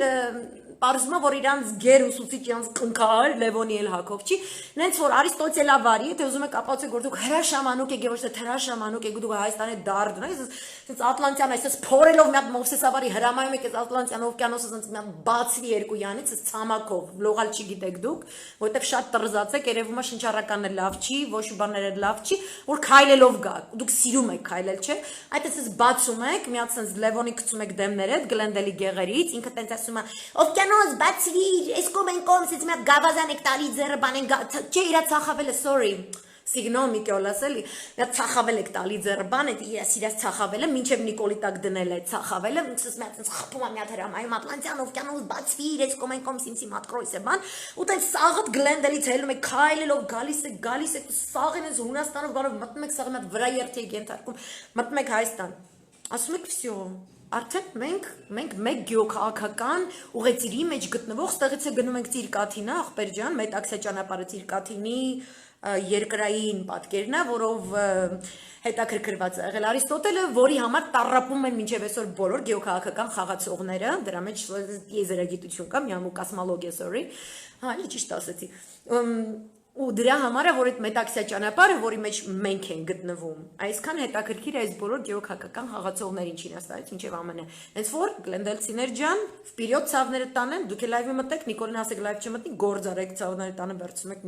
պարզվում է, որ իրանց գեր ուսուցիչ իրանց կնքահար Լևոնի էլ հակով չի, նենց որ Արիստոտելավարի, եթե ուզում եք ապացուցեք, որ դուք հրաշամանուկ եք, ոչ թե հրաշամանուկ եք, դուք Հայաստանի դարդն եք, այսպես Ատլանտյան այսպես փորելով մի հատ Մովսեսավարի հրամայում եք, այս Ատլանտյան օվկիանոսը ասենց մի հատ բացվի երկու յանից, այս ցամաքով, լողալ չգիտեք դուք, որովհետև շատ տրզած եք, երևում է շնչառականն լավ չի, ոչ բաները լավ չի, որ քայլելով գա, դուք սիրում եք քայլել, չէ՞, այդ այսպես բացում եք, մի հատ sense Լևոնի գցում եք դեմներդ, Գլենդելի գեղերից, ինքը տենց ասում է, օվկիանոս բացվի, այս կոմենկոմ, ասես մի հատ գավազան եք տալի ձեռը բանեն, չէ, իրա ցախավելը, sorry, Signal Միկոլաս էլի, նա ցախավել եք տալի ձեռը բան, այդ իր սիրած ցախավելը, մինչև Նիկոլի տակ դնել է ցախավելը, ինքս մի հատ խփում եմ մի հատ հրամայում Ատլանտյան օվկիանոս բացվի, այս կոմենկոմ սիմսի մատկրոյս է բան, ու տենց սաղդ Գլենդելից հելում եք քայլելով գալիս եք սաղին ես Հունաստանով բարով մտնում եք սաղի մատ վրա երթի եք ենթարկում, մտնում եք Հայաստան, ասում եք վсё, արդեն մենք մեկ գյուղաքաղաքական ուղեծիրի մեջ գտնվող, ստեղից է գնում ենք Ծիրկաթինը, ախպեր ջան, Մետաքսե ճանապարհը Ծիրկաթինի երկրային պատկերն է, որով հետաքրքրված է եղել Արիստոտելը, որի համար տառապում են մինչև այսօր բոլոր գեոքաղաքական խաղացողները, դրա մեջ եզերագիտություն կա, միամու կոսմոլոգիա, sorry, հա, ճիշտ ասեցի, ու դրա համար է, որ այդ Մետաքսյա ճանապարհը, որի մեջ մենք ենք գտնվում, այսքան հետաքրքիր է այս բոլոր գեոքաղաքական խաղացողներին Չինաստանից մինչև ԱՄՆ-ը, հենց որ Գլենդելցիներ ջան, վперед ցավները տանեն, դուք էլ լայվի մտեք, Նիկոլին ասեք լայվ չմտնի, գործ արեք ցավները տանը վերցնում եք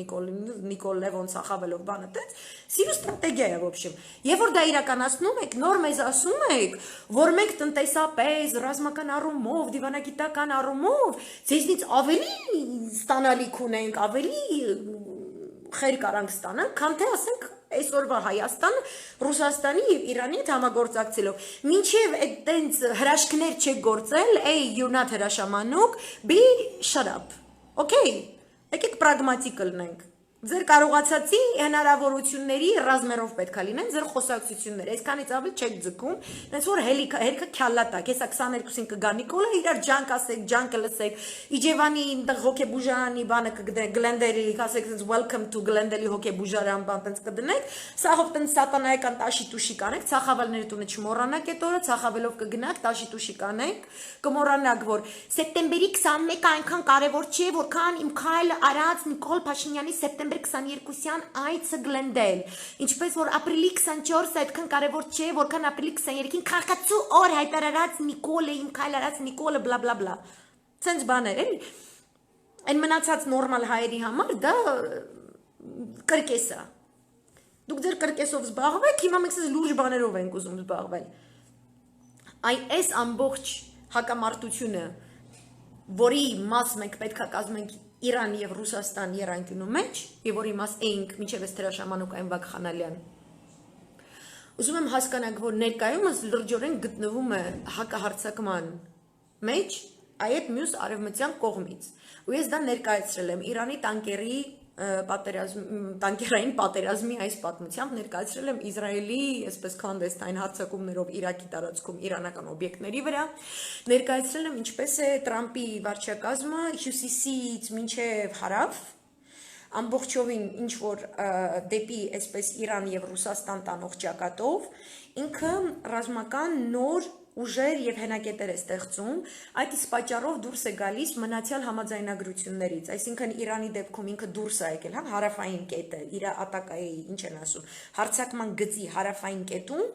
Նիկոլ Լևոն ցախավելով բանը տենց, սիրո ստրատեգիա է, в общем, եւ որ դա իրականացնում եք, նոր մեզ ասում եք, որ մենք տնտեսապես, ռազմական առումով, դիվանագիտական առումով, ձեզնից ավելի ստանալիք ունենք, ավելի խեր կարանք ստանանք, քան թե ասենք այսօրվա Հայաստան, Ռուսաստանի եւ Իրանի հետ համագործակցելով։ Մինչեւ այդ տենց հրաշքներ չեք գործել, you're not հրաշամանուկ, be shut up. Okay? Եկեք պրագմատիկ լինենք։ Ձեր կարողացածի հնարավորությունների ռազմերով պետք է լինեն ձեր խոսակցությունները, այսքանից ավելի չեք ձգում, այնց որ հերքը քյալատակ, հեսա 22-ին կգա Նիկոլը, իրար ջանք ասեք, ջանկը լսեք, Իջևանի այնտեղ հոկեբուժարանի բանը կգտնեք, Գլենդելի, ասեք sense welcome to Գլենդելի հոկեբուժարան բան տենց կդնեք, սաղով տենց սատանայական տաշի տուշի կանեք, ցախավալների տունը չմոռանաք այդ օրը, ցախավելով կգնաք, տաշի տուշի կանեք, կմոռանաք, որ սեպտեմբերի 21-ը այնքան կարևոր չէ, որքան իմ քայլը արած Նիկոլ Փաշինյանի սեպտեմբերի 22-յան այցը Գլենդել, ինչպես որ ապրիլի 24-ը այդքան կարևոր չէ, որքան ապրիլի 23-ին քաղաքացու օր հայտարարած Նիկոլը, իմ քայլ արած Նիկոլը, բլա բլա բլա։ Սենց բաներ էլի։ Այն մնացած նորմալ հայերի համար դա կրկես է։ Դուք ձեր կրկեսով զբաղվեք, հիմա մենք ցած լուրջ բաներով ենք ուզում զբաղվել։ Այս ամբողջ հակամարտությունը, որի մաս մենք պետք է կազմենք Իրան եւ Ռուսաստան երանգյունու մեջ, եւ որի մաս էինք մինչեւ այս հրաշամանուկ Վագ Խանալյան։ Ուզում եմ հասկանանք, որ ներկայումս լրջորեն գտնվում է հակահարձակման մեջ այդ մյուս արևմտյան կողմից։ Ու ես դա ներկայացրել եմ Իրանի տանկերի տանկերային պատերազմի այս պատմությամբ ներկայացրել եմ Իսրայելի այսպես քանդեստային հարձակումներով Իրաքի տարածքում իրանական օբյեկտների վրա, ներկայացրել եմ ինչպես է Տրամպի վարչակազմը հյուսիսից մինչև հարավ ամբողջովին ինչ որ դեպի այսպես Իրան եւ Ռուսաստան տանող ճակատով ինքը ռազմական նոր ուժեր եւ հենակետեր է ստեղծում, այդ իսկ պատճառով դուրս է գալիս մնացյալ համաձայնագրություններից, այսինքն Իրանի դեպքում ինքը դուրս է եկել, հա, հարավային կետը, իր ատակայի, ինչ են ասում, հարձակման գծի հարավային կետում,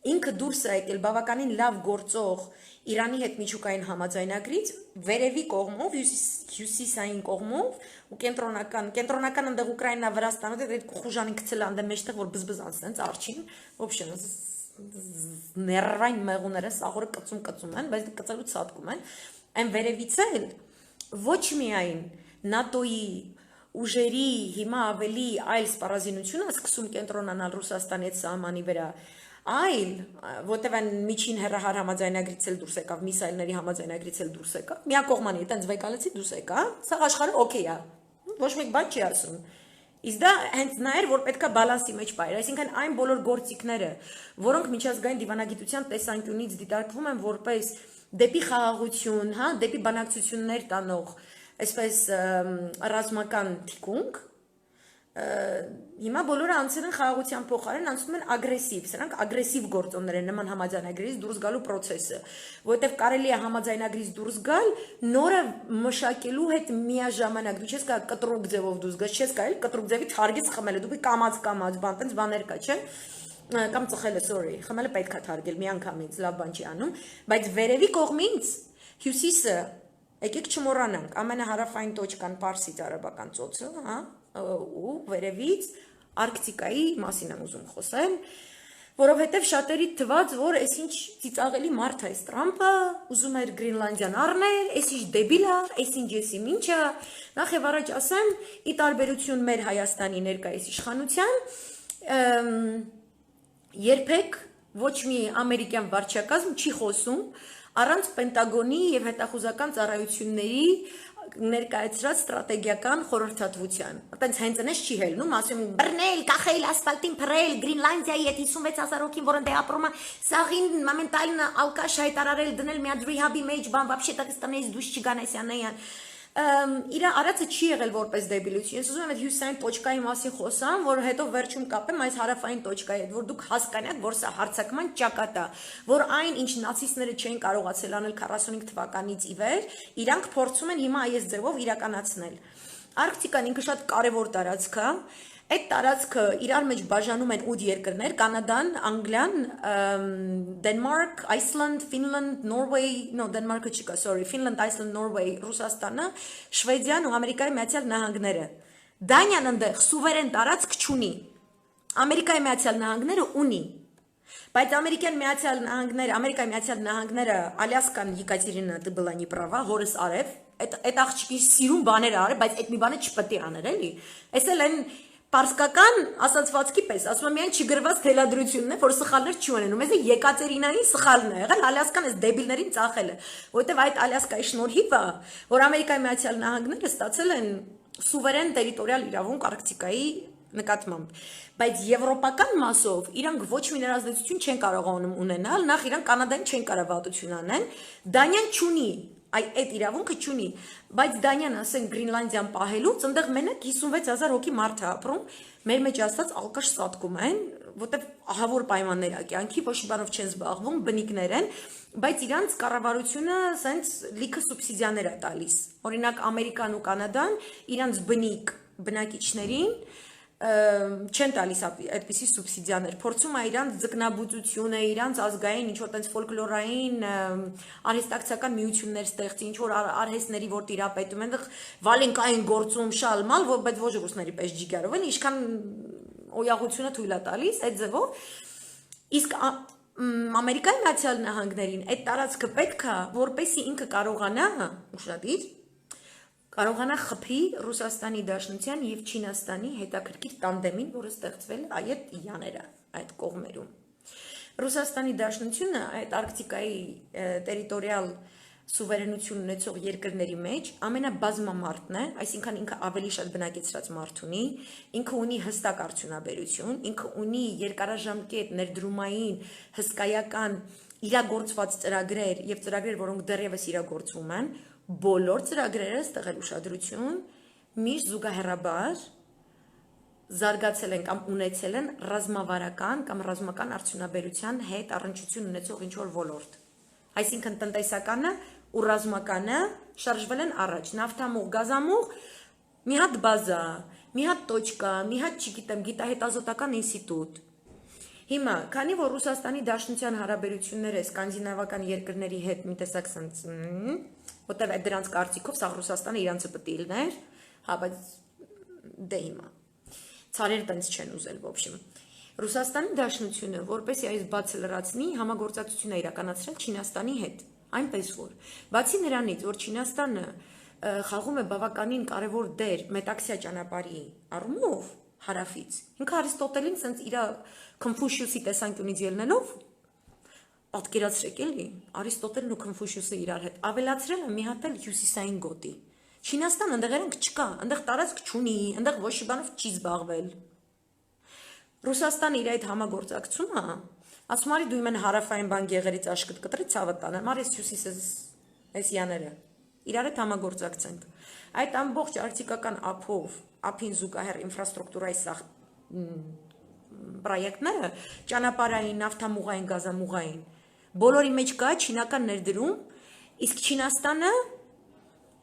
ինքը դուրս է եկել բավականին լավ գործող Իրանի հետ միջուկային համաձայնագրից, վերևի կողմով, հյուսիսային կողմով ու կենտրոնական ընդեղ Ուկրաինա Վրաստանը դե խուժանին գցել անդե մեջտեղ որ բզբզ անցնենց արչին, ոբշեն ներվային մեղուները սաղորը կծում են, բայց կծելու ցատկում են, այն վերևից էլ ոչ միայն ՆԱՏՕ-ի ուժերի հիմա ավելի այլ սպառազինություն է սկսում կենտրոնանալ Ռուսաստանի հետ սահմանի վրա, այլ որտեղ այն միջին հեռահար համաձայնագրից էլ դուրս եկավ, միսայլների համաձայնագրից էլ դուրս եկավ, միակողմանի այտենց վեկալեցի դուրս եկա, սա աշխարհը օքեյ է, ոչ մեկ բան չի ասում։ Իսկ դա հենց նա էր, որ պետքա բալանսի մեջ բայր, այսինքն այն բոլոր գործիքները, որոնք միջազգային դիվանագիտության տեսանկյունից դիտարկվում են որպես դեպի խաղաղություն, հա, դեպի բանակցություններ տանող, այսպես ռազմական թիկունք, հիմա բոլորը անցել են խաղաղության փոխարեն անցնում են ագրեսիվ, սրանք ագրեսիվ գործոններ են նման համաձայնագրից դուրս գալու process-ը, որովհետև կարելի է համաձայնագրից դուրս գալ նորը մշակելու հետ միաժամանակ, դու չես կարող կտրուկ ձևով դուրս գալ, չես կարող կտրուկ ձևից հարգից խմել, դու կամած բան, տենց բաներ կա, չէ՞, կամ ծխելը, sorry, խմելը պետք է թարգել միանգամից, լավ բան չի անում, բայց վերևի կողմից հյուսիսը, եկեք չմոռանանք, ամենահարավային տոճկան Պարսից արաբական ծոցը, հա, ու վերևից Արկտիկայի մասին եմ ուզում խոսել, որովհետև շատերի թված, որ այսինչ ծիծաղելի մարդ է այս Տրամպը, ուզում էր Գրինլանդիան առնել, այսինչ դեբիլ է, այսինչ եսի ինչա, նախ եւ առաջ ասեմ, ի տարբերություն մեր Հայաստանի ներկայիս իշխանության, երբեք ոչ մի ամերիկյան վարչակազմ չի խոսում առանց Պենտագոնի եւ հետախուզական ծառայությունների ներկայացրած ստրատեգիական խորհրդատվության։ Այտենց հենց այնպես չի հելնում, ասում բռնել, կախել, ասֆալտին փռել, Գրինլանդիայի հետ 56000 հոգին, որ ընդ ապրում է, սաղին մոմենտալնա ալկաշ հայտարարել, դնել մի հատ ռիհաբի մեջ, բան, вообще Դաղստանից դուրս չգանեսյանայան։ Իր արածը չի եղել որպես դեբիլություն։ Ես ուզում եմ այդ հյուսիսային տոճկայի մասին խոսամ, որ հետո վերջում կապեմ այս հարավային տոճկայի հետ, որ դուք հասկանաք, որ սա հարձակման ճակատ է, որ այն, ինչ նացիստները չէին կարողացել անել 45 թվականից ի վեր, իրանք փորձում են հիմա այս ձևով իրականացնել։ Արկտիկան ինքը շատ կարևոր տարածք է, այդ տարածքը իրար մեջ բաժանում են 8 երկրներ, Կանադան, Անգլիան, Դենմարկ, Iceland, Finland, Norway, no, Դենմարկը չի կա, sorry, Finland, Iceland, Norway, Ռուսաստանը, Շվեդիան ու Ամերիկայի Միացյալ Նահանգները։ Դանիան ընդեղ սուվերեն տարածք չունի։ Ամերիկայի Միացյալ Նահանգները ունի։ Բայց Ամերիկայի Միացյալ Նահանգները Ալյասկան Եկատերինա ты была не права, հորս արև, այդ աղջիկի սիրուն բաներ արել, բայց այդ մի բանը չպետք է անել, էլի։ Էս էլ են Պարսկական ասացվածքի պես, ասում եմ միայն չգրված թելադրությունն է, որ սխալներ չի ունենում, ես Եկատերինայի սխալն է եղել, Ալյասկան էս դեբիլներին ծախել է, որովհետև այդ Ալյասկայի շնորհիվ է, որ Ամերիկայի Միացյալ Նահանգները ստացել են սուվերեն տերիտորիալ իրավունք Արկտիկայի նկատմամբ, բայց եվրոպական մասով իրանք ոչ մի ներազդեցություն չեն կարողանում ունենալ, նախ իրանք Կանադային չեն կարող վատություն անեն, Դանիան չունի այդ իրավունքը չունի, բայց Դանիան ասեն Գրինլանդիան պահելուց ընդեղ մենակ 56000 հոգի մարդ է ապրում, մեր մեջ ասած ալկաշ սատկում են, որտեղ ահավոր պայմաններ է կյանքի, ոչ մի բանով չեն զբաղվում, բնիկներ են, բայց իրանց կառավարությունը սենց լիքը սուբսիդիաներ է տալիս։ Օրինակ Ամերիկան ու Կանադան իրանց բնակիչներին չեն տալիս այդպիսի սուբսիդիաներ, փորձում է իրանց ձկնաբուծությունը, իրանց ազգային ինչ-որ տենց ֆոլկլորային արհեստակցական միություններ ստեղծի, ինչ-որ արհեստների որ տիրապետում են, վալենկային գործում շալմալ, բայց ոչ ռուսների պես ջիգարով են, ինչքան օյաղությունը թույլ է տալիս այդ ձևով, իսկ Ամերիկայի Միացյալ Նահանգներին այդ տարածքը պետք է, որպեսզի ինքը կարողանա, ուշադիր, կարողանա խփի Ռուսաստանի Դաշնության եւ Չինաստանի հետաքրքիր տանդեմին, որը ստեղծվել է այդ յաները, այդ կողմերում։ Ռուսաստանի Դաշնությունը այդ Արկտիկայի տերիտորիալ սուվերենություն ունեցող երկրների մեջ ամենաբազմամարտն է, այսինքն ինքը ավելի շատ բնակեցրած մարդ ունի, ինքը ունի հստակ արդյունաբերություն, ինքը ունի երկարաժամկետ ներդրումային հսկայական իրագործված ծրագրեր եւ ծրագրեր, որոնք դեռևս իրագործվում են, բոլոր ծրագրերը ստեղել ուշադրություն, միշտ զուգահեռաբար զարգացել են կամ ունեցել են ռազմավարական կամ ռազմական արդյունաբերության հետ առնչություն ունեցող ինչ-որ ոլորտ։ Այսինքն տնտեսականը ու ռազմականը շարժվել են առաջ, նավթամուղ, գազամուղ, մի հատ բազա, մի հատ տոչկա, մի հատ, չգիտեմ, գիտահետազոտական ինստիտուտ։ Հիմա, քանի որ Ռուսաստանի Դաշնության հարաբերությունները սկանդինավական երկրների հետ մի տեսակ սենց, որտեղ այդ դրանց կարծիքով սա Ռուսաստանը իրանցը պետք է լիներ, հա, բայց դե հիմա Ցարերը տենց չեն ուզել, в общем։ Ռուսաստանի Դաշնությունը, որպեսզի այս բացը լրացնի, համագործակցություն է իրականացրել Չինաստանի հետ, այնպես որ, բացի նրանից, որ Չինաստանը խաղում է բավականին կարևոր դեր մետաքսյա ճանապարհի առումով հարավից, ինքը Արիստոտելին սենց իր Կոնֆուշիուսի տեսանկյունից ելնելով, պատկերացրեք էլի, Արիստոտելն ու Կոնֆուշիուսը իրար հետ ավելացրել են մի հատ էլ հյուսիսային գոտի։ Չինաստան ընդեղ երենք չկա, ընդեղ տարածք չունի, ընդեղ ոչ մի բանով չի զբաղվել։ Ռուսաստանը իր այդ համագործակցումը, ասում արի դու իմեն հարավային բան գեղերից աշկտ կտրի ցավը տանը, մարես հյուսիսս այս յաները, իրար հետ համագործակցենք։ Այդ ամբողջ արտիկական ափով, ափին զուգահեռ ինֆրաստրուկտուրայի սախ պրոյեկտները, ճանապարհային, նավթամուղային, գազամուղային, բոլորի մեջ կա չինական ներդրում, իսկ Չինաստանը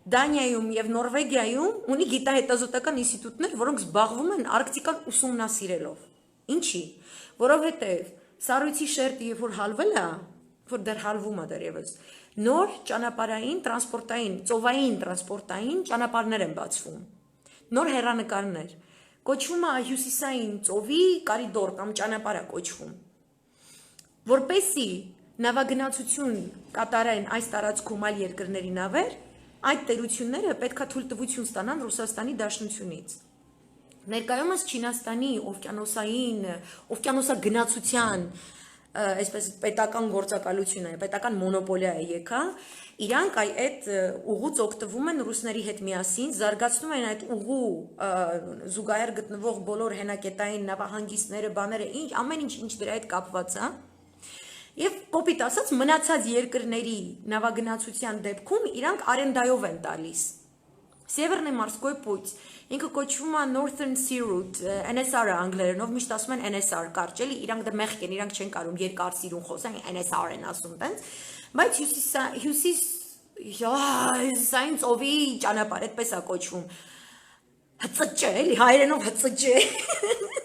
Դանիայում եւ Նորվեգիայում ունի գիտահետազոտական ինստիտուտներ, որոնք զբաղվում են Արկտիկան ուսումնասիրելով։ Ինչի՞, որովհետեւ սառույցի շերտը երբ որ հալվել է, որ դեռ հալվում է դեռևս, նոր ճանապարհային, տրանսպորտային, ծովային տրանսպորտային ճանապարհներ են բացվում։ Նոր հեռանկարներ։ Կոչվում է հյուսիսային ծովի կարիդոր կամ ճանապարհ է կոչվում։ Որպեսզի նավագնացություն կատարեն այս տարածքում այլ երկրների նավեր, այդ տերությունները պետքա թույլտվություն ստանան Ռուսաստանի Դաշնությունից։ Ներկայումս Չինաստանի օվկիանոսագնացության այսպես պետական գործակալություն է, պետական մոնոպոլիա է եկա, իրանք այդ ուղուց օգտվում են ռուսների հետ միասին, զարգացնում են այդ ուղու զուգահեռ գտնվող բոլոր հենակետային նավահանգիստները, բաները, ամեն ինչ դրա հետ կապված է։ Եվ կոպիտ ասած մնացած երկրների նավագնացության դեպքում իրանք արենդայով են տալիս։ Սևեռնի մорской путь, ինքը կոչվում է Northern Sea Route, NSR-ը անգլերենով միշտ ասում են NSR կարճ, էլի, իրանք դեռ մեղք են, իրանք չեն կարում երկար սիրուն խոսեն, NSR են ասում տենց, բայց հյուսիսային ծովի ճանապարհ, այդպես է կոչվում։ ՀԾՃ, էլի, հայերենով ՀԾՃ,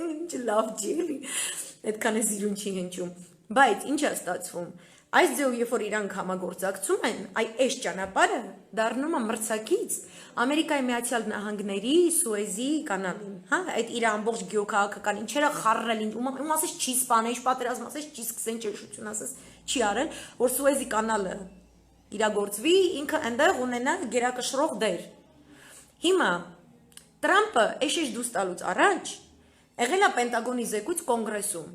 ինչ լավ ջի, էլի, այդքան է սիրուն չի հնչում։ Բայց ինչ է ստացվում։ Այս ձեւ երբ որ իրանք համագործակցում են, այս ճանապարհը դառնում է մրցակից Ամերիկայի Միացյալ Նահանգների Սուեզի կանալին, հա, այդ իր ամբողջ գեոքաղաքական ինչերը խառնել, ում ասես չի սպանել, պատերազմ ասես չի սկսեն ճշտություն ասես չի արել, որ Սուեզի կանալը իրագործվի, ինքը այնտեղ ունենա գերակշռող դեր։ Հիմա Տրամպը էշեշ դուս տալուց առաջ եղել է Պենտագոնի զեկույց կոնգրեսում։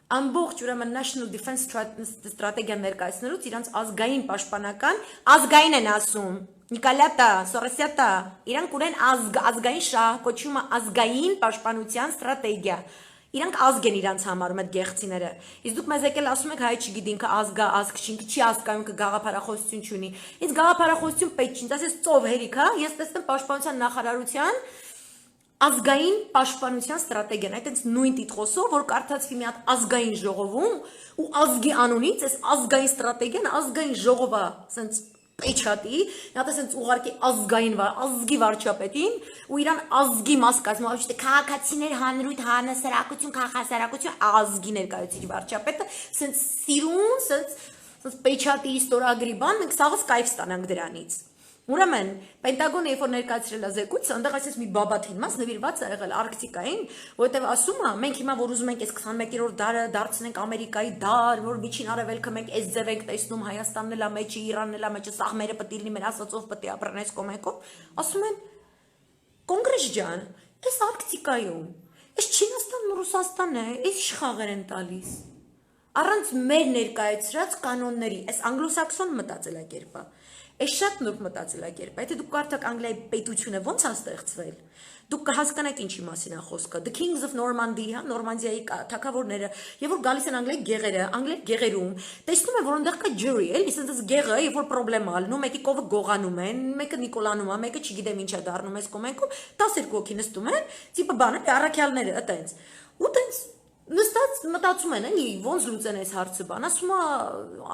Ամբողջ ուրեմն National Defense Strategy ներկայացնելուց իրանց ազգային պաշտպանական ազգային են ասում Նիկոլյատա, Սորոսյատա, իրանք ունեն ազգային շահ, կոչվում է ազգային պաշտպանության ստրատեգիա։ Իրանք ազգ են իրանց համարում այդ գեղցիները։ Իսկ դուք մեզ եկել ասում եք հայ չգիտի ինքը ազգ չի, ինքը չի ազգայում, ինքը գաղափարախոսություն չունի։ Ինձ գաղափարախոսություն պետք չի, ասես ծով հերիք, հա, ես տեսնեմ պաշտպանության նախարարության ազգային պաշտպանության ստրատեգիան, այդպես նույն տիտղոսով, որ կարդացվի մի հատ ազգային ժողովում ու ազգի անունից այս ազգային ստրատեգիան ազգային ժողովա, ասենց պեչատի, նա ասենց ուղարկի ազգի վարչապետին ու իրան ազգի մաս կազմում, ոչ թե քաղաքացիներ հանրույթ, հանասարակություն, քաղաքասարակություն, ազգի ներկայացուցիչ վարչապետը, ասենց սիրուն, ասենց պեչատի ստորագրի բան, մենք սաղս կայֆ ստանանք դրանից։ Ուրեմն, Պենտագոնը երբ որ ներկայացրել է զեկույցը, այնտեղ այսպես մի բաբաթին մաս նվիրված է եղել Արկտիկային, որովհետև ասում է, մենք հիմա որ ուզում ենք այս 21-րդ դարը դարձնենք Ամերիկայի դար, որ միջին արևելքը մենք այս ձև ենք տեսնում, Հայաստանն էլ է մեջը, Իրանն էլ է մեջը, սաղմերը պետք է լինի մեր ասածով պետք է ապրեն այս կոմեկով, ասում են Կոնգրես ջան, այս Արկտիկայում, այս Չինաստանն ու Ռուսաստանն է, այս իշխաղեր են տալիս։ առանց մեր ներկայացրած կանոնների, այս անգլոսաքսոն մտածելակերպը, այս շատ նուրբ մտածելակերպ է, եթե դուք կարդաք Անգլիայի պետությունը ոնց է ստեղծվել, դուք կհասկանաք ինչի մասին է խոսքը, The Kings of Normandy, հա, Նորմանդիայի թագավորները, եւ որ գալիս են Անգլիայի գեղերը, Անգլիայի գեղերում, տեսնում են որ այնտեղ կա jury, էլի, այսպես գեղը, երբ որ պրոբլեմ ա լինում, մեկի կովը գողանում են, մեկը Նիկոլանում է, մեկը չգիտեմ ինչա դառնում, այս կոմենքում 12 հոգի նստում են, տիպը բանը, առաքյալները, այտենց։ Ու տենց նստած մտածում են, էլի, ոնց լուծեն այս հարցը, բան, ասում է,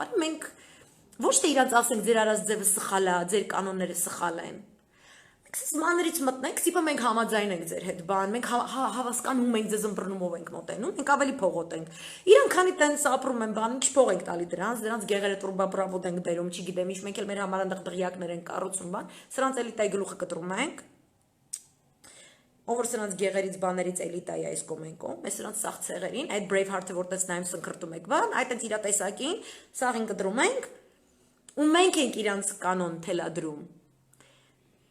արի մենք ոչ թե իրանց ասենք ձեր արած ձևը սխալ է, ձեր կանոնները սխալ են։ Մենք մանրից մտնենք, տիպը մենք համաձայն ենք ձեր հետ, բան, մենք հավասկանում ենք ձեզ ըմբռնումով ենք մոտենում, մենք ավելի փողոտ ենք։ Իրանք քանի տենց ապրում են, բան, ինչ փող ենք տալի դրանց գեղերը տուրբաբրավոտ ենք բերում, չգիտեմ, ինչ մենք էլ մեր համար այնտեղ դղյակներ ենք կառուցում, բան, սրանց էլիտայի գլուխը կտրում ենք։ Ով որ սրանց գեղերից բաներից էլիտա է այս կոմենկում, այս սրանց սաղ ցեղերին, այդ Braveheart-ը որ տես նայում սնկրտում եք, բան, այդ տենց իրա տեսակին, սաղին կտրում ենք, ու մենք ենք իրանց կանոն թելադրում։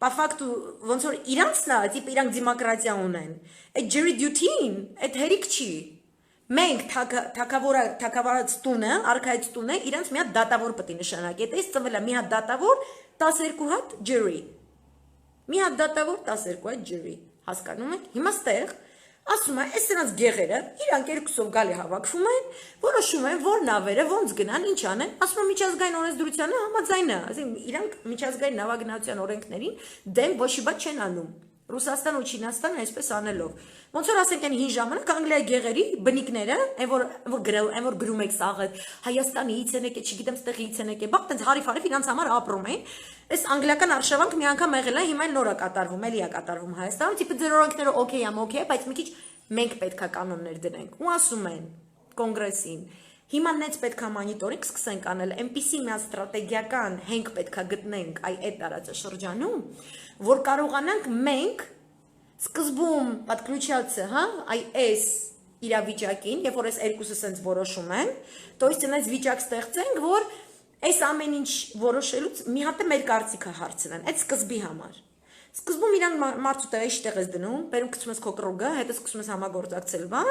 По факту ոնց որ իրանցն է, տիպ իրանք դեմոկրատիա ունեն։ Այդ jury duty-ին, այդ հերիք չի։ Մենք թակավորած տունը, արքայից տունը իրանց մի հատ դատավոր պետք է նշանակի։ Այդ ծնվել է մի հատ դատավոր 12 հատ jury։ Մի հատ դատավոր 12 հատ jury։ Հասկանում եք։ Հիմա ստեղ ասում է, այս նրանց գեղերը իրանք երկուսով գալի հավաքվում են, որոշում են, որ նավերը ոնց գնան, ինչ անեն, ասում է միջազգային օրենսդրությանը համաձայն է, ասենք իրանք միջազգային նավագնացության օրենքներին դեմ ոչի բան չեն անում։ Ռուսաստան ու Չինաստանը այսպես անելով։ Ոնց որ ասենք այն հին ժամանակ Անգլիայի գեղերի բնիկները, այն որ գրում եք սաղը Հայաստանից են եկել, չգիտեմ, ստեղից են եկել, բա տենց հարիվ իրանց համար ապրում են։ Այս անգլիական արշավանք մի անգամ եղել է, հիմա նոր է կատարվում, էլի է կատարվում Հայաստանում, տիպը ձեր օրենքները օքեյ ամ, օքեյ, բայց մի քիչ մենք պետքա կանոններ դնենք։ Ու ասում են կոնգրեսին, հիմա նենց պետքա մոնիտորինգ սկսենք անել, այնպիսի մի ստրատեգիական հենք պետքա գտնենք այդ տարածաշրջանում, որ կարողանանք մենք սկզբում պատկլուչացը, հա, այս իրավիճակին, երբ որ այս երկուսը սենց որոշում են, то есть այնպես վիճակ ստեղծենք, որ այս ամեն ինչ որոշելուց մի հատ է մեր կարծիքը հարցնեն, այդ սկզբի համար։ Սկզբում իրանք մարդու տեղ իշտեղ ես դնում, բերում գցում ես քո կրոգը, հետո սկսում ես համագործակցել բան,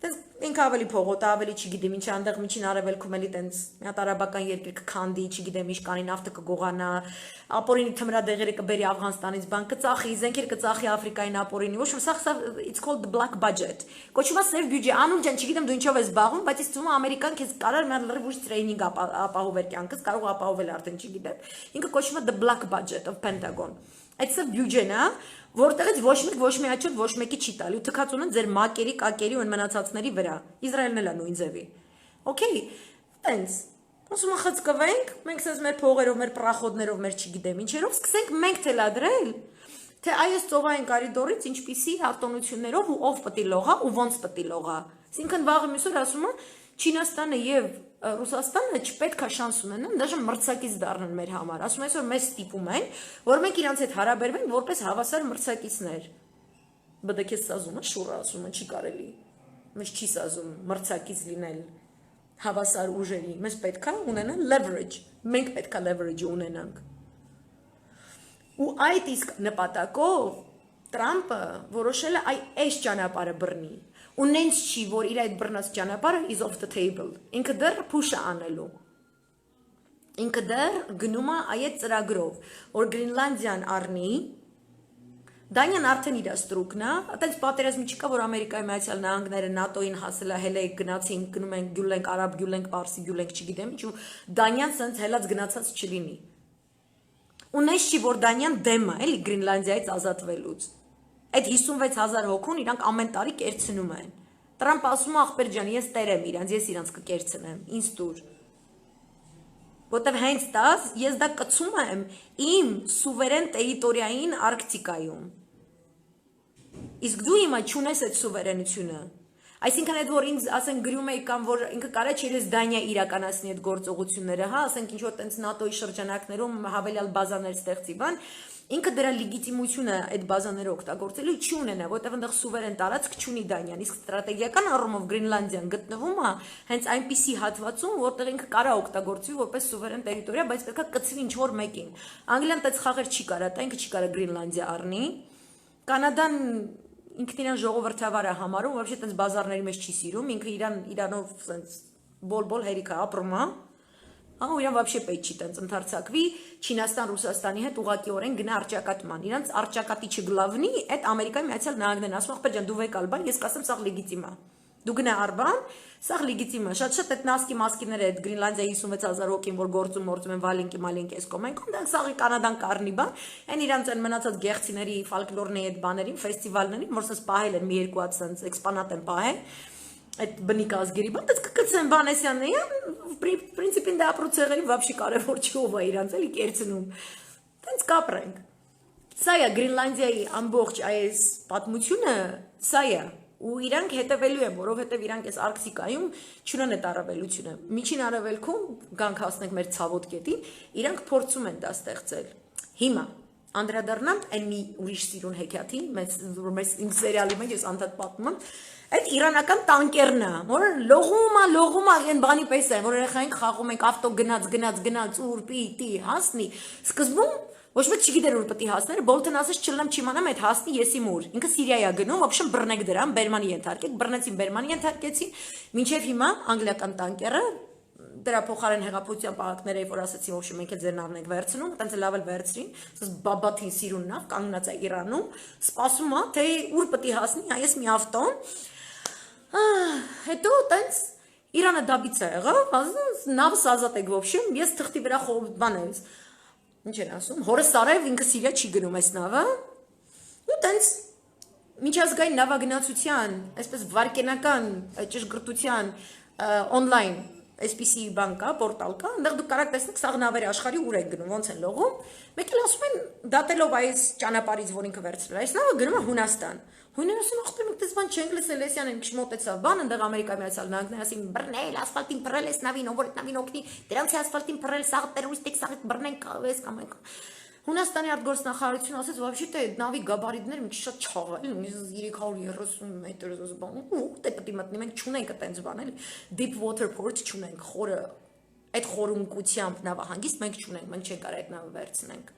տենց ինքը ավելի փողոտ, ավելի չգիտեմ ինչ այնտեղ միջին արևելքում էլի տենց մի հատ արաբական երկիր կքանդի, չգիտեմ ինչ կանի նավթը կգողանա, ապօրինի թմրադեղերը կբերի Աֆղանստանից, բան կծախի, զենքեր կծախի Աֆրիկային ապօրինի, ոչ սա it's called the black budget։ Կոչվում է սև բյուջե, անուն ջան, չգիտեմ դու ինչով ես զբաղվում, բայց ինձ թվում է Ամերիկան քեզ կարար մի հատ լրիվ ուշ տրեյնինգ ապահովել կյանքս, կարող ապահովել արդեն չգիտեմ։ Ինքը կոչվում է the black budget of Pentagon։ Այդ սա բյուջեն է, որտեղից ոչ մեկ ոչ մի աչոտ ոչ մեկի չի տալի, ու թքած ունեն ձեր մակերի, կակերի ու այն մնացածների վրա։ Իսրայելն էլ է նույն ձևի։ Okay, տենց։ Ոսում խցկվենք, մենք ասես մեր փողերով, մեր պրախոդներով, մեր չգիտեմ ինչերով, սկսենք մենք թելադրել, թե այս ծովային կարիդորից ինչպիսի հարտոնություններով ու ով պետք է լողա ու ոնց պետք է լողա։ Այսինքն վաղը մյուսօր ասում են Չինաստանը եւ Ռուսաստանը չպետք է շանս ունենան, դաժե մրցակից դառնան մեր համար։ Ասում են այսօր մեզ ստիպում են, որ մենք իրանց հետ հարաբերվենք որպես հավասար մրցակիցներ։ ԲԴԿ սազումը շուռը ասում են չի կարելի։ Մեզ չի սազում մրցակից լինել հավասար ուժերի։ Մեզ պետք է ունենան leverage։ Մենք պետք է leverage ունենանք։ Ու այդ իսկ նպատակով Տրամպը որոշել է այս ճանապարհը բռնի։ Ու նենց չի, որ իր այդ բռնած ճանապարհը is off the table։ Ինքը դեռ push է անելու։ Ինքը դեռ գնում է այդ ծրագրով, որ Գրինլանդիան առնի, Դանիան արդեն իր ստրուկն է, այդպես պատերազմի չկա, որ Ամերիկայի Միացյալ Նահանգները ՆԱՏՕ-ին հասել է, հելե գնացին, գնում են գյուլենք, արաբ գյուլենք, պարսի գյուլենք, չգիտեմ, ինչու Դանիան սենց հելած գնացած չլինի։ Ու նենց չի, որ Դանիան դեմ է, էլի Գրինլանդիայից ազատվելուց։ Այդ 56,000 հոգուն իրանք ամեն տարի կերցնում են։ Տրամպ ասում է ախպեր ջան, ես տեր եմ իրանց, ես իրանց կկերցնեմ, ինձ տուր։ Որտեվ հենց դաս ես դա կցում եմ իմ սուվերեն տերիտորիային Արկտիկայում։ Իսկ դու հիմա չունես այդ սուվերենությունը։ Այսինքն այդ որ ինձ ասենք գրում էի կամ որ ինքը կարա չերես Դանիա իրականացնի այդ գործողությունները, հա, ասենք ինչ որ տենց ՆԱՏՕ-ի շրջանակներում հավելյալ բազաներ ստեղծի, բան, ինքը դրա լեգիտիմությունը այդ բազաները օգտագործելու չունենա, որտեղ այնտեղ սուվերեն տարածք չունի Դանիան, իսկ ստրատեգիական առումով Գրինլանդիան գտնվում է հենց այնպիսի հատվածում, որտեղ ինքը կարա օգտագործվի որպես սուվերեն տերիտորիա, բայց պետքա կցվի ինչ որ մեկին։ Անգլիան տենց խաղեր չի կարա տա, ինքը չի կարա Գրինլանդիա առնի։ Կանադան ինքն իրան ժողովրդավար է համարում, вообще տենց բազարների մեջ չի սիրում, ինքը իրանով սենց բոլբոլ հերիքա ապրում է ու իրան вообще պետք չի տենց ընդարձակվի Չինաստան Ռուսաստանի հետ ուղղակիորեն գնա արճակատման իրանց արճակատի չգլավնի այդ Ամերիկայի Միացյալ Նահանգներն ասում ախպեր ջան դու վեկ ալբան ես կասեմ սա լեգիտիմ է դու գնա արբան սա լեգիտիմ է շատ այդ նասկի մասկիները այդ Գրինլանդիայի 56000 հոգին որ գործում են վալինկի մալինկի էս կոմենքում դա սաղի կանադան կառնի բան այն իրանց այն մնացած գեղցիների ֆոլկլորների այդ բաներին ֆեստիվալներին որ սենց պահել են մի երկու հատ սենց էքսպոնատ են պահել այդ բնիկ ազգերի բան դες կկցեն բանեսյանն է принципին դա ապրոցեղերի вообще կարևոր չի ով է իրանց էլի կերցնում տենց կապրենք սա է Գրինլանդիայի ամբողջ այս պատմությունը սա է ու իրանք հետևելու են որովհետև իրանք այս Արկտիկայում չունեն այդ առավելությունը միջին արևելքում գանք հասնենք մեր ցավոտ կետին իրանք փորձում են դա ստեղծել հիմա անդրադառնամ այն մի ուրիշ սիրուն հեքիաթի մեծ սերիալի մեջ ես անդադ պատմում եմ այդ իրանական տանկերն է որ լողում է այն բանի պես է որ երեխային խաղում ենք ավտո գնաց ուր պիտի հասնի սկզբում ոչ մեկ չգիտեր ուր պետք է հասներ Բոլթն ասեց չլնեմ չիմանամ այդ հասնի եսի մուր ինքը Սիրիա է գնում ոբշեմ բռնեք դրան բերմանի ենթարկեք բռնեցին բերմանի ենթարկեցին մինչև հիմա անգլիական տանկերը դրա փոխարեն հեղափոխության պահակները որ ասացին ոբշեմ մենք ձեր նավն ենք վերցնում այտենց լավ էլ վերցրին ասես բաբաթին սիրուն նավ կանգնած է Իրանում սպասում է թե ուր պետք է հասնի այս մի ավտոն հետո տենց Իրանը դաբից է եղավ նավը ազատեք ոբշեմ ես թղթի վրա բան եմ ինչ են ասում հորս արև ինքը Սիրիա չի գնում այս նավը ու տենց միջազգային նավագնացության այսպես վարկենական ճշգրտության օնլայն այսպիսի բան կա պորտալ կա այնտեղ դուք կարաք տեսնեք սաղ նավերը աշխարհի ուր են գնում ոնց են լողում մեկ էլ ասում են դատելով այս ճանապարհից որ ինքը վերցրել այս նավը գնում է Հունաստան Հույները ասում ախպեր մենք դες բան չենք լսել էսյան են քիչ մոտեցավ բան այնտեղ Ամերիկայի Միացյալ Նահանգները ասին բռնել ասֆալտին փռել էս նավին ով որ այդ նավին օգնի դրանցի ասֆալտին փռել սաղ տերորիստիկ սաղ բռնենք էս կամ այն Հունաստանի արտգործնախարարությունը ասեց вообще-то նավի գաբարիտները մի քիչ շատ չաղ է 330 մետր բան ու դե պետք է մտնի մենք չունենք այտենց բան էլի deep water port չունենք խորը այդ խորունկությամբ նավահանգիստ մենք չունենք մենք չենք կարող այդ նավը վերցնենք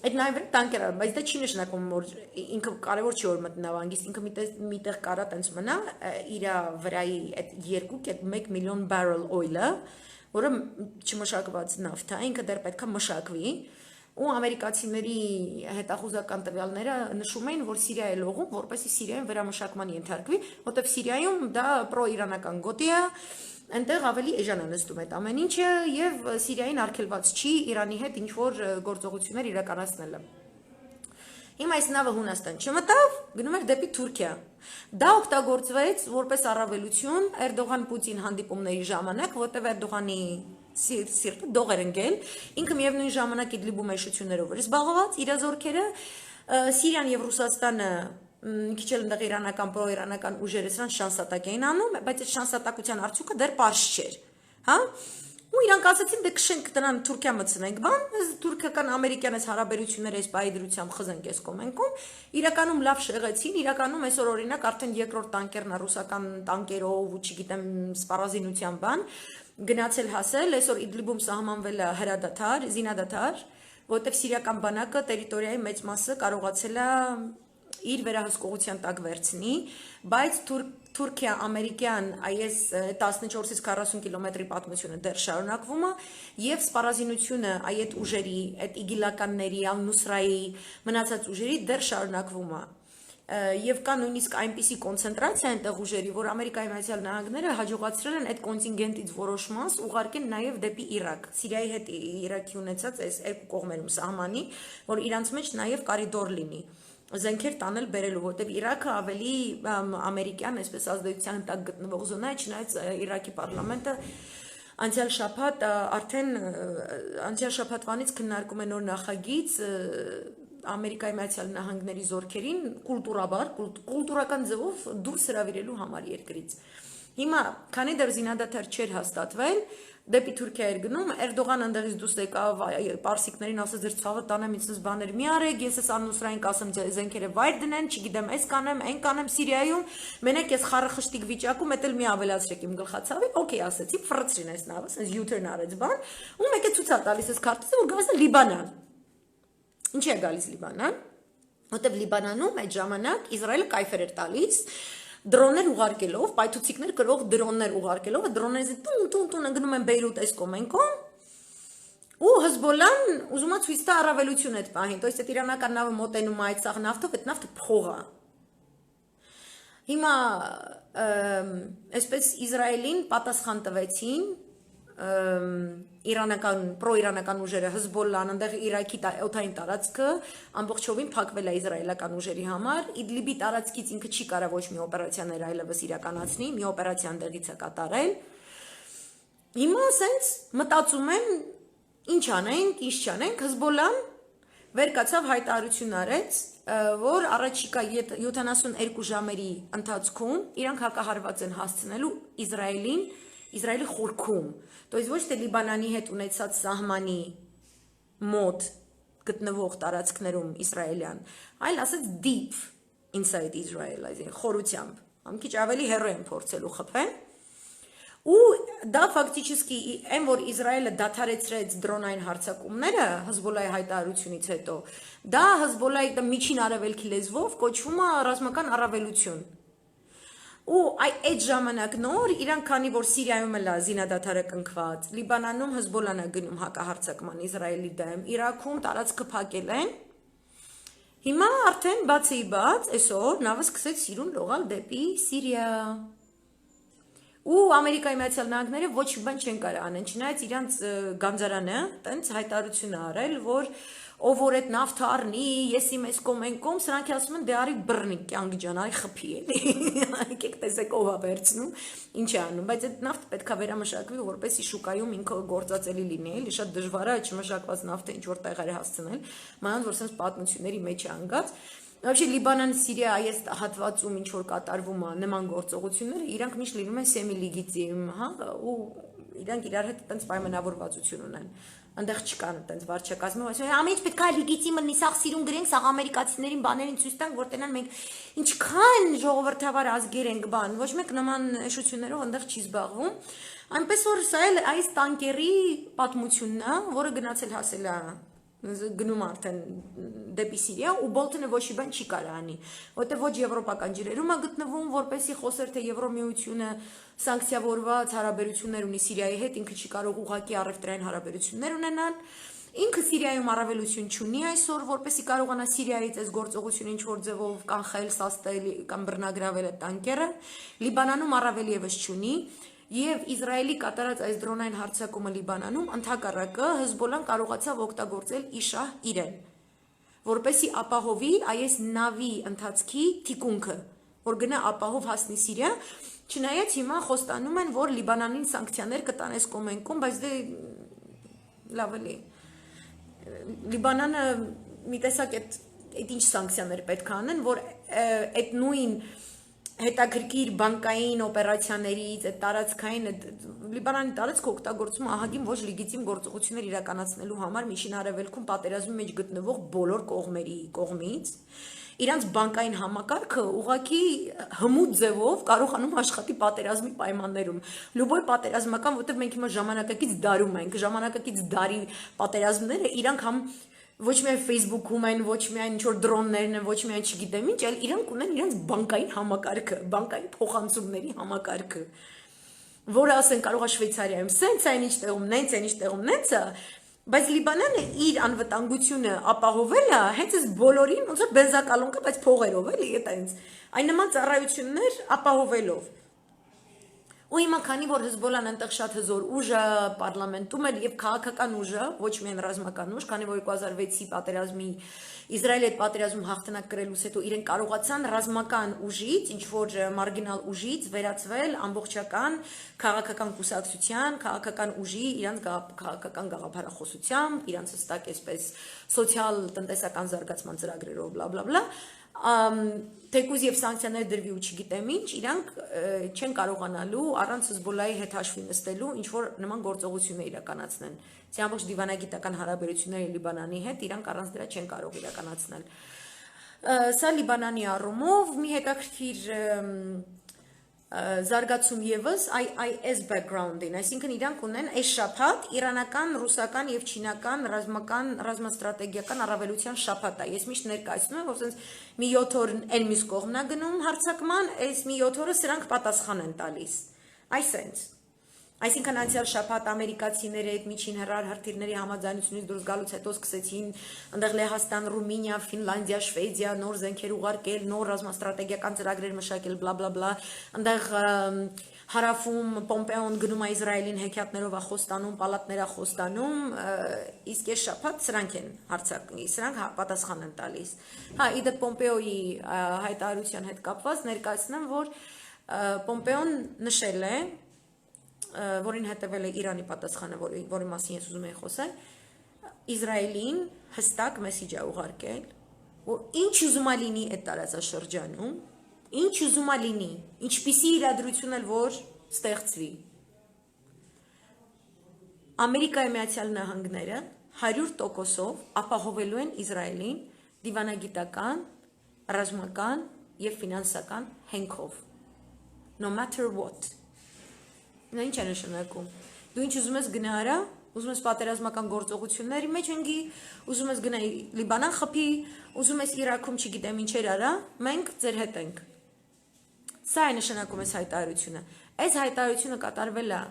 Այդ նաև տանկեր բայց դա չի նշանակում որ ինքը կարևոր չի որ մտնավանգիստ ինքը միտեղ կարա տենց մնա իր վրայի այդ 2.1 միլիոն barrel oil-ը որը չմշակված նավթ է ինքը դեռ պետք է մշակվի ու ամերիկացիների հետախուզական տվյալները նշում էին որ Սիրիա է լողում որպեսզի Սիրիայում վերամշակման ենթարկվի որտեղ Սիրիայում դա պրոիրանական գոտի է Այնտեղ ավելի էժան է նստում այդ ամեն ինչը եւ Սիրիային արգելված չի Իրանի հետ ինչ որ գործողություններ իրականացնելը Հիմա այս նավը Հունաստան չմտավ գնում էր դեպի Թուրքիա Դա օգտագործվեց որպես առավելություն Էրդողան-Պուտին հանդիպումների ժամանակ որտեղ Էրդողանի սիրտը դող էր ընկել ինքը միևնույն ժամանակ Իդլիբու մեշություններով էր զբաղված իր զորքերը Սիրիան եւ Ռուսաստանը քիչ էլ այնտեղ իրանական պրոիրանական ուժերը սրանց շանսատակ էին անում, բայց այդ շանսատակության արդյունքը դեռ պարզ չէր, հա? Ու իրանք ասացին դե քշենք դրան Թուրքիա մտցնենք, բան, թուրքական ամերիկյան այս հարաբերությունները այս բայդրությամբ խզենք այս կոմենքում, իրականում լավ շեղեցին, իրականում այսօր օրինակ արդեն երկրորդ տանկերն է ռուսական տանկերով ու չգիտեմ սպառազինության բան, գնացել հասել, այսօր Իդլիբում սահմանվել է հրադադար, զինադադար, որտեղ սիրիական բանակը տերիտորիայի մեծ մասը կարողացել է իր վերահսկողության տակ վերցնի, բայց Թուրքիա ամերիկյան այս 14-ից 40 կիլոմետրի պատմությունը դեռ շարունակվում է եւ սպառազինությունը այդ ուժերի, այդ իգիլականների, Ալ-Նուսրայի մնացած ուժերի դեռ շարունակվում է եւ կա նույնիսկ այնպիսի կոնցենտրացիա այնտեղ ուժերի, որ Ամերիկայի Միացյալ Նահանգները հաջողացրել են այդ կոնտինգենտից որոշ մաս ուղարկեն նաեւ դեպի Իրաք, Սիրիայի հետ Իրաքի ունեցած այս երկու կողմերում սահմանի, որ իրանց մեջ նաեւ կորիդոր լինի Զենքեր տանել բերելու, որտեղ Իրաքը ավելի ամերիկյան, այսպես ազդեցության տակ գտնվող զոնա է, չնայած Իրաքի պարլամենտը անցյալ շաբաթվանից քննարկում է նոր նախագիծ Ամերիկայի Միացյալ Նահանգների զորքերին կուլտուրական ձևով դուրս հրավիրելու համար երկրից։ Հիմա, քանի դեռ զինադադար չէր հաստատվել, դեպի Թուրքիա էր գնում, Էրդողանը ընդեղից դուրս եկավ պարսիկներին ասաց ձեր ցավը տանեմ ինձ բաներ մի արեք, ես էս Ալ-Նուսրային կասեմ զենքերը վայր դնեն, չգիտեմ, այս կանեմ, այն կանեմ Սիրիայում, մենակ ես խարխշտիկ վիճակում, էդ էլ մի ավելացրեք իմ գլխացավի, օքեյ ասեցի, ֆռցրին այս նավը, sense U-turn արեց բան, ու մեկ է ցույց է տալիս այս քարտեզը, որ գալիս է Լիբանան։ Ինչի է գալիս Լիբանան։ Որտեւ Լիբանանում այդ ժամանակ Իսրայելը կայֆեր էր տալիս դրոններ ուղարկելով, պայթուցիկներ կրող դրոններ ուղարկելով, դրոններից տուն ընկնում են Բեյրութ այս կոմենքոմ, ու Հզբոլան ուզում է ցույց տա առավելություն այդ պահին, то есть այդ իրանական նավը մոտենում է այդ սաղ նավթով, այդ նավթը փող է։ Հիմա այսպես Իսրայելին պատասխան տվեցին իրանական պրոիրանական ուժերը Հզբոլլան, այնտեղ Իրաքի օդային տարածքը ամբողջովին փակվել է իսրայելական ուժերի համար, Իդլիբի տարածքից ինքը չի կարող ոչ մի օպերացիաներ այլևս իրականացնի, մի օպերացիա այնտեղից է կատարել։ Հիմա ասենց մտածում են ինչ անենք, ինչ չանենք, Հզբոլլան վեր կացավ հայտարարություն արեց, որ առաջիկա 72 ժամերի ընթացքում իրանք հակահարված են հասցնելու Իսրայելի խորքում, то есть ոչ թե Լիբանանի հետ ունեցած սահմանի մոտ գտնվող տարածքներում իսրայելյան, այլ ասած deep inside Israel, այսինքն խորությամբ, ամ քիչ ավելի հեռու են փորձելու խփեն։ Ու դա ֆակտически այն որ Իսրայելը դադարեցրեց դրոնային հարձակումները Հզբոլայի հայտարարությունից հետո, դա Հզբոլայի միջին արևելքի լեզվով կոչվում է ռազմական առավելություն։ Ու այդ ժամանակ նոր իրանք քանի որ Սիրիայում էլ է զինադադարը կնքված, Լիբանանում Հզբոլան է գնում հակահարձակման Իսրայելի դեմ, Իրաքում տարածքը փակել են։ Հիմա արդեն բացի բաց այսօր նավը սկսեց սիրուն լողալ դեպի Սիրիա։ Ու Ամերիկայի Միացյալ Նահանգները ոչ մի բան չեն կարող անեն, չնայած իրանց գանձարանը տենց հայտարարություն արել, որ ով որ այդ նավթը առնի, ես իմ այս կոմենկոմ, սրանք ասում են դե արի բռնի կյանք ջան, արի խփի էլի։ Եկեք տեսեք ով է վերցնում, ինչ է անում, բայց այդ նավթը պետքա վերամշակվի, որպեսզի շուկայում ինքը գործածելի լինի, էլի շատ դժվար է չմշակված նավթը ինչ որ տեղեր հասցնել, մանավանդ որ sense պատմությունների մեջ է անգած։ Вообще Լիբանան, Սիրիա այս հատվածում ինչ որ կատարվում է նման գործողությունները, իրանք միշտ լինում են սեմիլեգիտիմ, հա, ու իրանք իրար հետ այդպես պայմանավորվածություն ունեն։ Այնտեղ չկան այդպես վարչակազմը, ասում են ամեն ինչ պետք է լեգիտիմ լինի, սաղ սիրուն գրենք, սաղ ամերիկացիներին բաներին ցույց տանք, որ տենան մենք ինչքան ժողովրդավար ազգեր ենք բան, ոչ մեկ նման էշություններով այնտեղ չի զբաղվում։ Այնպես որ սա էլ այս տանկերի պատմությունն է, որը գնացել հասել է գնում արդեն դեպի Սիրիա ու Բոլթոնը ոչ մի բան չի կարող անի, որտեղ ոչ եվրոպական ջրերում է գտնվում, որպեսզի խոսեր թե Եվրոմիությունը սանկցիավորված հարաբերություններ ունի Սիրիայի հետ, ինքը չի կարող ուղղակի առևտրային հարաբերություններ ունենալ։ Ինքը Սիրիայում առավելություն չունի այսօր, որպեսզի կարողանա Սիրիայից այս գործողությունը ինչ որ ձևով կանխել, սաստել կամ բռնագրավել այդ տանկերը, Լիբանանում առավել եւս չունի։ Եվ Իսրայելի կատարած այս դրոնային հարձակումը Լիբանանում ընդհակառակը Հզբոլան կարողացավ օգտագործել իշահ իրեն, որպեսզի ապահովի այս նավի ընթացքի թիկունքը, որ գնա ապահով հասնի Սիրիա, չնայած հիմա խոստանում են, որ Լիբանանին սանկցիաներ կտան այս կոմենքում, բայց դե լավ էլի Լիբանանը մի տեսակ այդ ինչ սանկցիաներ պետք է անեն, որ այդ նույն հետաքրքիր բանկային օպերացիաներից, այդ տարածքային Լիբանանի տարածքը օգտագործում ահագին ոչ լեգիտիմ գործողություններ իրականացնելու համար Միջին Արևելքում պատերազմի մեջ գտնվող բոլոր կողմերի կողմից իրանց բանկային համակարգը ուղղակի հմուտ ձևով կարողանում աշխատի պատերազմի պայմաններում։ Լուբոյ պատերազմական, որտեղ մենք հիմա ժամանակակից դարում ենք, ժամանակակից դարի պատերազմները իրանք համ ոչ միայն Facebook-ում են, ոչ միայն ինչ-որ դրոններն են, ոչ միայն չգիտեմ ինչ, այլ իրանք ունեն իրենց բանկային համակարգը, բանկային փոխանցումների համակարգը, որը ասեն կարող է Շվեյցարիայում սենց այն ինչ տեղում, նենց այն ինչ տեղում, նենց է, բայց Լիբանանը իր անվտանգությունը ապահովել է հենց այս բոլորին, ոնց որ բենզակալոնկա, բայց փողերով էլի, այտենց, այն նման ծառայություններ ապահովելով։ Ու հիմա քանի որ Հզբոլան այնտեղ շատ հզոր ուժ է պարլամենտում էլ եւ քաղաքական ուժը, ոչ միայն ռազմական ուժ, քանի որ 2006-ի պատերազմի Իսրայելի հետ պատերազմում հաղթանակ կրելուց հետո իրենք կարողացան ռազմական ուժից, ինչ որ մարգինալ ուժից վերածվել ամբողջական քաղաքական կուսակցության, քաղաքական ուժի, իրանց քաղաքական գաղափարախոսությամբ, իրանց հստակ այսպես սոցիալ-տնտեսական զարգացման ծրագրերով, բլա բլա բլա թեկուզ եւ սանկցիաներ դրվի ու չգիտեմ ինչ, իրանք չեն կարողանալու առանց Հզբոլայի հետ հաշվի նստելու ինչ որ նման գործողություններ իրականացնեն։ Ցի ամբողջ դիվանագիտական հարաբերությունները Լիբանանի հետ իրանք առանց դրա չեն կարող իրականացնել։ Սա Լիբանանի առումով մի հետաքրքիր զարգացում եւս այս background-ին, այսինքն իրանք ունեն այս շաբաթ իրանական, ռուսական եւ չինական ռազմաստրատեգիական առավելության շաբաթ է։ Ես միշտ ներկայացնում եմ, որ ասենց մի 7 օր այն մյուս կողմն է գնում հարձակման, այս մի 7 օրը սրանք պատասխան են տալիս։ Այսենց Այսինքն անցյալ շաբաթ ամերիկացիների հետ միջին հրթիռների համաձայնությունից դուրս գալուց հետո սկսեցին այնտեղ Լեհաստան, Ռումինիա, Ֆինլանդիա, Շվեդիա նոր զենքեր ուղարկել, նոր ռազմաստրատեգիական ծրագրեր մշակել, բլա բլա բլա, այնտեղ հարավում Պոմպեոն գնում է Իսրայելին հեքիաթներով խոստանում, պալատներ խոստանում, իսկ այս շաբաթ սրանք են հարձակվում, սրանք պատասխան են տալիս։ Հա, իդեպ Պոմպեոյի հայտարարության հետ կապված ներկայացնեմ, որ Պոմպեոն նշել է որին հետևել է Իրանի պատասխանը, որի մասին ես ուզում եմ խոսել, Իսրայելին հստակ մեսիջ է ուղարկել, որ ինչ ուզում է լինի այդ տարածաշրջանում, ինչ ուզում է լինի, ինչպիսի իրադրություն էլ որ ստեղծվի։ Ամերիկայի Միացյալ Նահանգները 100%-ով ապահովելու են Իսրայելին դիվանագիտական, ռազմական եւ ֆինանսական հենքով։ No matter what. Նա ինչ է նշանակում։ Դու ինչ ուզում ես գնա արա, ուզում ես պատերազմական գործողությունների մեջ ընկի, ուզում ես գնա Լիբանան խփի, ուզում ես Իրաքում չգիտեմ ինչեր արա, մենք ձեր հետ ենք։ Սա է նշանակում այս հայտարարությունը։ Այս հայտարարությունը կատարվել է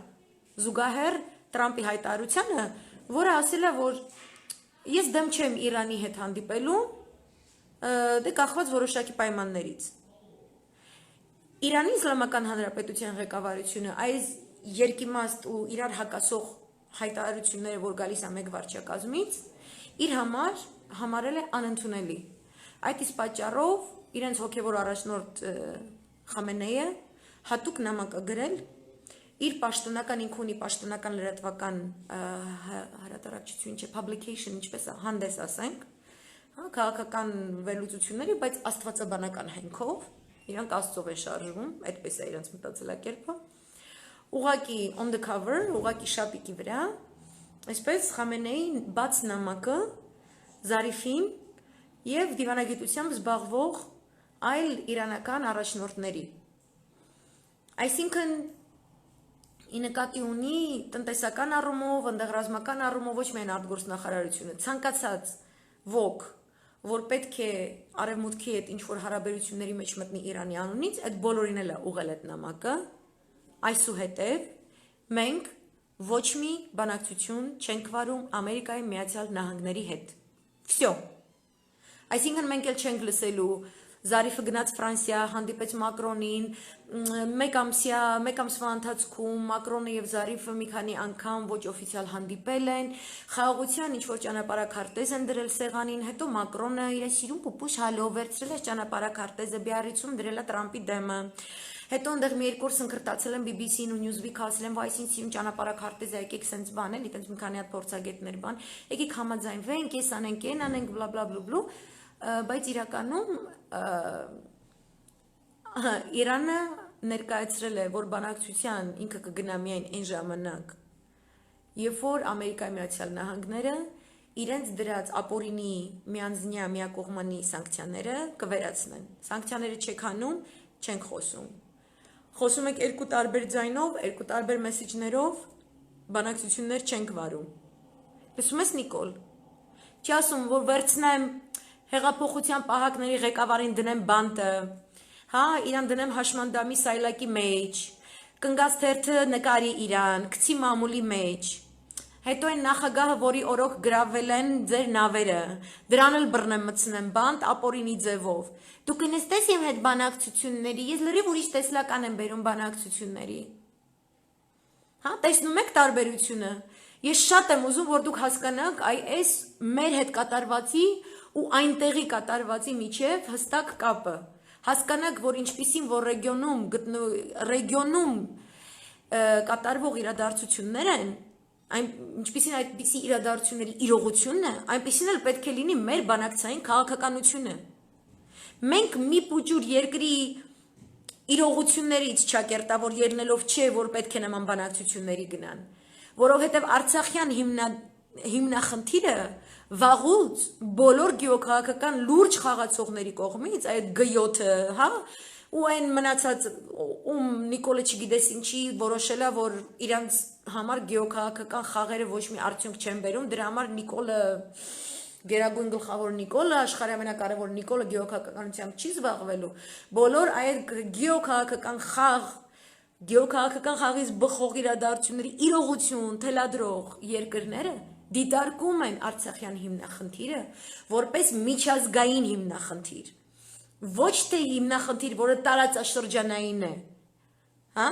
զուգահեռ Տրամպի հայտարարությանը, որը ասել է, որ ես դեմ չեմ Իրանի հետ հանդիպելու, դե կախված որոշակի պայմաններից։ Իրանի Իսլամական Հանրապետության ղեկավարությունը այս երկիմաստ ու իրար հակասող հայտարարությունները, որ գալիս է մեկ վարչակազմից, իր համար համարել է անընդունելի։ Այդ իսկ պատճառով իրենց հոգևոր առաջնորդ Խամենեյը հատուկ նամակ է գրել իր պաշտոնական ինքը ունի պաշտոնական լրատվական հրատարակչություն, չէ, publication, ինչպես է, հանդես ասենք, հա, քաղաքական վերլուծությունների, բայց աստվածաբանական հենքով, իրանք աստծով են շարժվում, այդպես է իրենց մտածելակերպը։ Ուղղակի on the cover, ուղղակի շապիկի վրա, այսպես Խամենեի բաց նամակը Զարիֆին եւ դիվանագիտությամբ զբաղվող այլ իրանական առաջնորդների։ Այսինքն ի նկատի ունի տնտեսական առումով, ընդեղ ռազմական առումով ոչ միայն արտգործնախարարությունը, ցանկացած ոք, որ պետք է արևմուտքի հետ ինչ-որ հարաբերությունների մեջ մտնի Իրանի անունից, այդ բոլորին էլ է ուղղել այդ նամակը, այսուհետև մենք ոչ մի բանակցություն չենք վարում Ամերիկայի Միացյալ Նահանգների հետ։ Всё։ Այսինքն մենք էլ չենք լսելու Զարիֆը գնաց Ֆրանսիա, հանդիպեց Մակրոնին, մեկ ամսվա ընթացքում Մակրոնը եւ Զարիֆը մի քանի անգամ ոչ օֆիցիալ հանդիպել են, խաղաղության ինչ-որ ճանապարհաքարտեզ են դրել սեղանին, հետո Մակրոնը իր սիրուն պուպուշ հալով վերցրել է ճանապարհաքարտեզը Բիարրիցում դրել է Տրամպի դեմը։ Հետո այնտեղ մի երկու օր սնկրտացել են BBC-ին ու Newsweek-ը, ասել են, վայ, սիրուն ճանապարհաքարտեզ է, եկեք սենց բան էլի, այտենց մի քանի հատ փորձագետներ բան, եկեք համաձայնվենք, ես անենք, այն անենք, բլա բլա բլու, բայց իրականում Իրանը ներկայացրել է, որ բանակցության ինքը կգնա միայն այն ժամանակ, երբ որ Ամերիկայի Միացյալ Նահանգները իրենց դրած ապօրինի միանձնյա միակողմանի սանկցիաները կվերացնեն։ Սանկցիաները չեք հանում, չենք խոսում։ Խոսում եք երկու տարբեր ձայնով, երկու տարբեր մեսիջներով, բանակցություններ չենք վարում։ Լսում ես Նիկոլ։ Չի ասում, որ վերցնեմ հեղափոխության պահակների ղեկավարին դնեմ բանտը, հա, իրան դնեմ հաշմանդամի սայլակի մեջ, կնգած թերթը նկարի իրան, գցի մամուլի մեջ, հետո այն նախագահը, որի օրոք գրավել են ձեր նավերը, դրան էլ բռնեմ մտցնեմ բանտ ապօրինի ձևով, դու կնստես իմ հետ բանակցությունների, ես լրիվ ուրիշ տեսլական եմ բերում բանակցությունների, հա, տեսնում եք տարբերությունը, ես շատ եմ ուզում, որ դուք հասկանաք այս մեր հետ կատարվածի ու այնտեղի կատարվածի միջև հստակ կապը, հասկանաք, որ ինչպիսին, որ ռեգիոնում կատարվող իրադարձություններ են, ինչպիսին այդպիսի իրադարձությունների իրողությունն է, այնպիսին էլ պետք է լինի մեր բանակցային քաղաքականությունը։ Մենք մի փուջուր երկրի իրողություններից չակերտավոր ելնելով չէ, որ պետք է նման բանակցությունների գնան, որովհետև Արցախյան հիմնախնդիրը վաղուց բոլոր գյուղաքաղաքական լուրջ խաղացողների կողմից այդ G7-ը, հա, ու այն մնացած ում Նիկոլը չգիտես ինչի որոշել է, որ իրանց համար գեոքաղաքական խաղերը ոչ մի արդյունք չեն բերում, դրա համար Նիկոլը Գերագույն գլխավոր Նիկոլը, աշխարհի ամենակարևոր Նիկոլը գեոքաղաքականությամբ չի զբաղվելու, բոլոր այդ գեոքաղաքական խաղից բխող իրադարձությունների իրողություն թելադրող երկրները դիտարկում են Արցախյան հիմնախնդիրը որպես միջազգային հիմնախնդիր, ոչ թե հիմնախնդիր, որը տարածաշրջանային է, հա?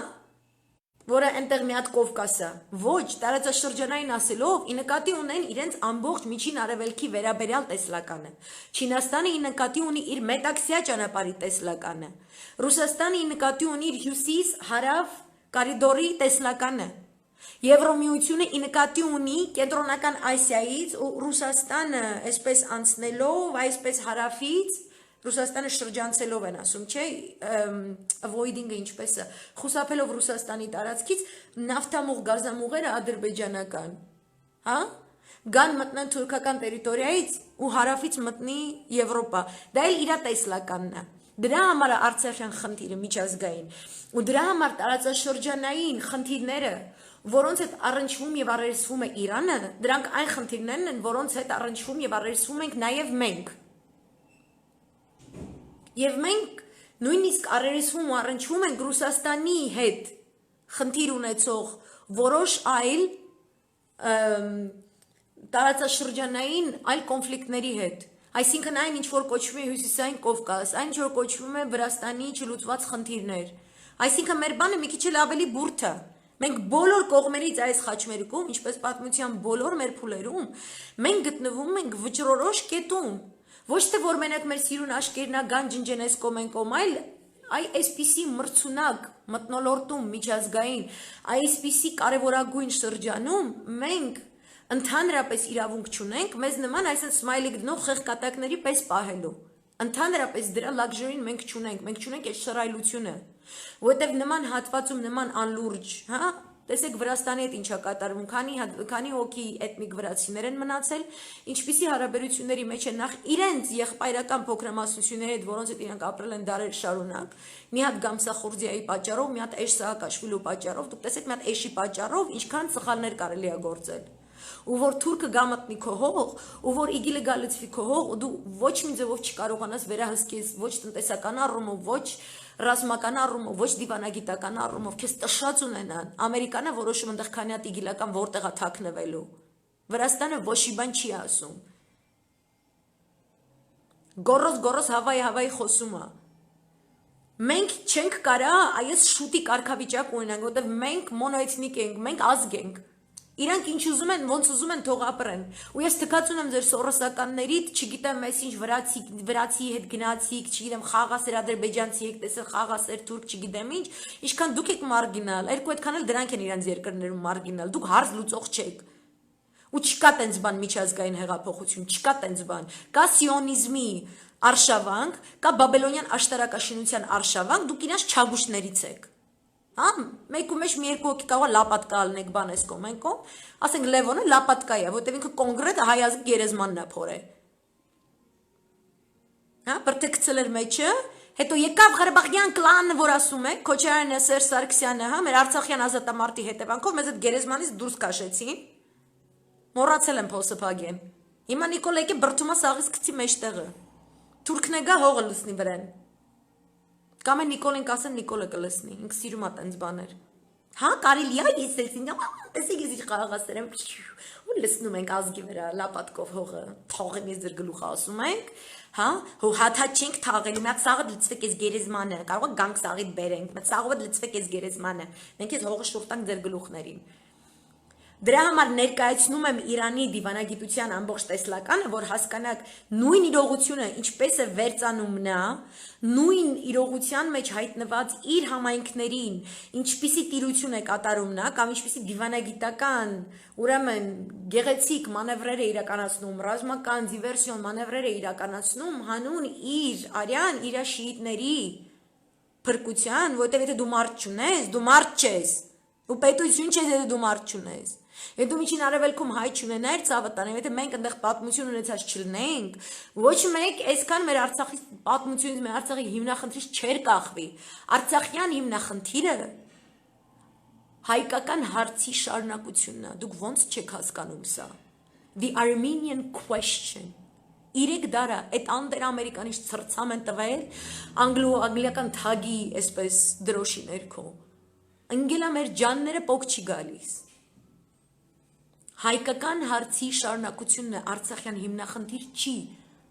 Որը այնտեղ մի հատ Կովկաս է, ոչ, տարածաշրջանային ասելով ի նկատի ունեն իրենց ամբողջ միջին արևելքի վերաբերյալ տեսլականը, Չինաստանը ի նկատի ունի իր մետաքսյա ճանապարհի տեսլականը, Ռուսաստանը ի նկատի ունի իր հյուսիս-հարավ կորիդորի տեսլականը, Եվրոմիությունը ի նկատի ունի կենտրոնական Ասիայից ու Ռուսաստանը այսպես անցնելով, այսպես հարավից Ռուսաստանը շրջանցելով են ասում, չէ, avoiding-ը ինչպես է, խուսափելով Ռուսաստանի տարածքից նավթամուղ գազամուղերը ադրբեջանական, հա? Գան մտնեն թուրքական տերիտորիայից ու հարավից մտնի Եվրոպա, դա էլ իր տեսլականն է, դրա համար է Արցախյան խնդիրը միջազգային, ու դրա համար տարածաշրջանային խնդիրները, որոնց հետ առնչվում եւ առերեսվում է Իրանը, դրանք այն խնդիրներն են, որոնց հետ առնչվում եւ առերեսվում ենք նաեւ մենք Եվ մենք նույնիսկ առերեսվում ու առնչվում ենք Ռուսաստանի հետ խնդիր ունեցող որոշ այլ տարածաշրջանային այլ կոնֆլիկտների հետ, այսինքն այն ինչ որ կոչվում է Հյուսիսային Կովկաս, այն ինչ որ կոչվում է Վրաստանի չլուծված խնդիրներ, այսինքն մեր բանը մի քիչ էլ ավելի բուրդ է, մենք բոլոր կողմերից այս խաչմերուկում, ինչպես պատմության բոլոր մեր փուլերում, մենք գտնվում ենք վճռորոշ կետում Ոչ թե որ մենակ մեր սիրուն աշկերնա գան ջնջեն այս կոմեն կոմ, այլ այսպիսի մրցունակ մթնոլորտում միջազգային, այսպիսի կարևորագույն շրջանում մենք ընդհանրապես իրավունք չունենք, մեզ նման այսպես սմայլի գտնող խեղկատակների պես պահելու։ Ընդհանրապես դրա լաքժորին մենք չունենք այս շռայլությունը, որովհետև նման հատվածում նման անլուրջ, հա, Տեսեք Վրաստանի հետ ինչա կատարվում, քանի հոգի էթնիկ վրացիներ են մնացել, ինչպիսի հարաբերությունների մեջ են նախ իրենց եղբայրական փոքրամասնությունների հետ, որոնց հետ իրանք ապրել են դարեր շարունակ, մի հատ Գամսախուրդիայի պատճառով, մի հատ Էշ Սահակաշվիլու պատճառով, դուք տեսեք մի հատ Էշի պատճառով ինչքան սխալներ կարելի է գործել։ Ու որ թուրքը գա մտնի քո հող, ու որ իգիլը գա լցվի քո հող, ու դու ոչ մի ձևով չկարողանաս վերահսկես ոչ տնտեսական առումով, ոչ ռազմական առումով, ոչ դիվանագիտական առումով, քեզ տշած ունենան, Ամերիկանը որոշում ընդեղ քանի հատ իգիլական որտեղ է թաքնվելու, Վրաստանը ոչ մի բան չի ասում, գոռոզ հավայի խոսում է, մենք չենք կարա այս շուտի կարգավիճակ ունենանք, որտեղ մենք մոնոէթնիկ ենք, մենք ազգ ենք, Իրանք ինչ ուզում են, ոնց ուզում են թող ապրեն։ Ու ես թքած ունեմ ձեր սորոսականներից, չգիտեմ, այս ինչ վրացի հետ գնացիք, չգիտեմ, խաղաղասեր ադրբեջանցի եք տեսել, խաղաղասեր թուրք, չգիտեմ ինչ, ինչքան դուք եք մարգինալ, երկու այդքան էլ դրանք են իրանց երկրներում մարգինալ, դուք հարց լուծող չեք։ Ու չկա տենց բան միջազգային հեղափոխություն, չկա տենց բան։ Կա սիոնիզմի արշավանք, կա բաբելոնյան աշտարակաշինության արշավանք, դուք իրաց չագուշներից եք։ Հա, մեկ ու մեջ մի երկու հոգի կարող է լապատկա ալնեք բան էս կողմ են կողմ, ասենք Լևոնը լապատկա է, որտեղ ինքը կոնկրետ հայազգ գերեզմանն է փորե։ Հա, բրտեքցել էր մեջը, հետո եկավ Ղարաբաղյան կլանը, որ ասում է, Քոչարյանը, Սերժ Սարգսյանը, հա, մեր Արցախյան ազատամարտի հետևանքով մեզ այդ գերեզմանից դուրս քաշեցին։ Մոռացել եմ փոսը փագեմ։ Հիմա Նիկոլը եկե բրթումա սաղից գցի մեջտեղը։ Թուրքն է գա հողը լուսնի վրան։ Կամ է Նիկոլին կասեն Նիկոլը կլսնի, ինք սիրում է տենց բաներ։ Հա, կարելի է ես տեսին, տեսեք ես ինչ խաղաղասեր եմ, ու լսնում ենք ազգի վրա լապատկով հողը, թողեմ ես ձեր գլուխը ասում ենք, հա, հո հաթա չենք թաղելի, մի հատ սաղը լցվեք ես գերեզմանը, կարող է գանք սաղիդ բերենք, մի սաղը լցվեք ես գերեզմանը, մենք ես հողը շուրտանք ձեր գլուխներին։ Դրա համար ներկայացնում եմ Իրանի դիվանագիտության ամբողջ տեսլականը, որ հասկանաք նույն իրողությունը ինչպես է վերծանում նա, նույն իրողության մեջ հայտնված իր համայնքներին, ինչպիսի տիրություն է կատարում նա, կամ ինչպիսի դիվանագիտական, ուրեմն գեղեցիկ մանևրեր է իրականացնում, ռազմական դիվերսիոն մանևրեր է իրականացնում հանուն իր արյան, իր շիիտների փրկության, որտեղ եթե դու մարդ չունես, դու մարդ չես։ ու պետություն չես, եթե դու մարդ չունես։ Եթե դու միջին արևելքում հայ չունենայր, ցավտանեմ, եթե մենք այնտեղ պատմություն ունեցած չլինենք, ոչ մեկ այսքան մեր Արցախի պատմությունից, մեր Արցախի հիմնախնդրից չէր կախվի։ Արցախյան հիմնախնդիրը հայկական հարցի շարունակությունն է։ Դուք ո՞նց չեք հասկանում սա։ The Armenian question։ 3 դար այդ անտեր-ամերիկանից ցրցամ են տվել անգլիական թագի այսպես դրոշի ներքո։ Ընկելա մեր ջանները փոք չի գալիս։ Հայկական հարցի շարունակությունն է Արցախյան հիմնախնդիր չի,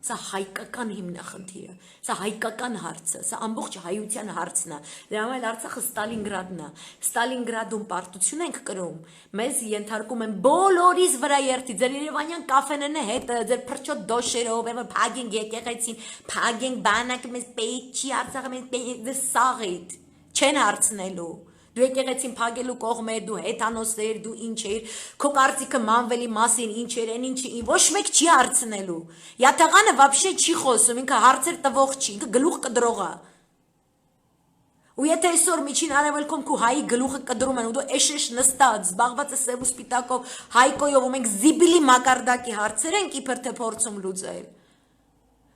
սա հայկական հիմնախնդիր է, սա հայկական հարց է, սա ամբողջ հայության հարցն է, դրա համար Արցախը Ստալինգրադն է, Ստալինգրադում պարտություն ենք կրում, մեզ ենթարկում են բոլորիս վրա երթի, ձեր երևանյան կաֆեներն հետը, ձեր փրչոտ դոշերով, փագենք եկեղեցին, փագենք բանակը մեզ պետք չի, Արցախը մեզ սաղիդ, չեն հարցնելու։ Դու եկեղեցին փագելու կողմեր, դու հեթանոսեր, դու ինչեր, քո կարծիքը մանվելի մասին ինչեր են, ինչ ոչ մեկ չի հարցնելու։ Յաթաղանը вообще չի խոսում, ինքը հարցեր տվող չի, ինքը գլուխ կդրող է։ Ու եթե այսօր միջին արևելքում քո հայի գլուխը կդրում են ու դու էշեշ նստած, զբաղված ես սև ու սպիտակով, հայկոյով ու մենք զիբիլի մակարդակի հարցեր ենք իբր թե փորձում լուծել։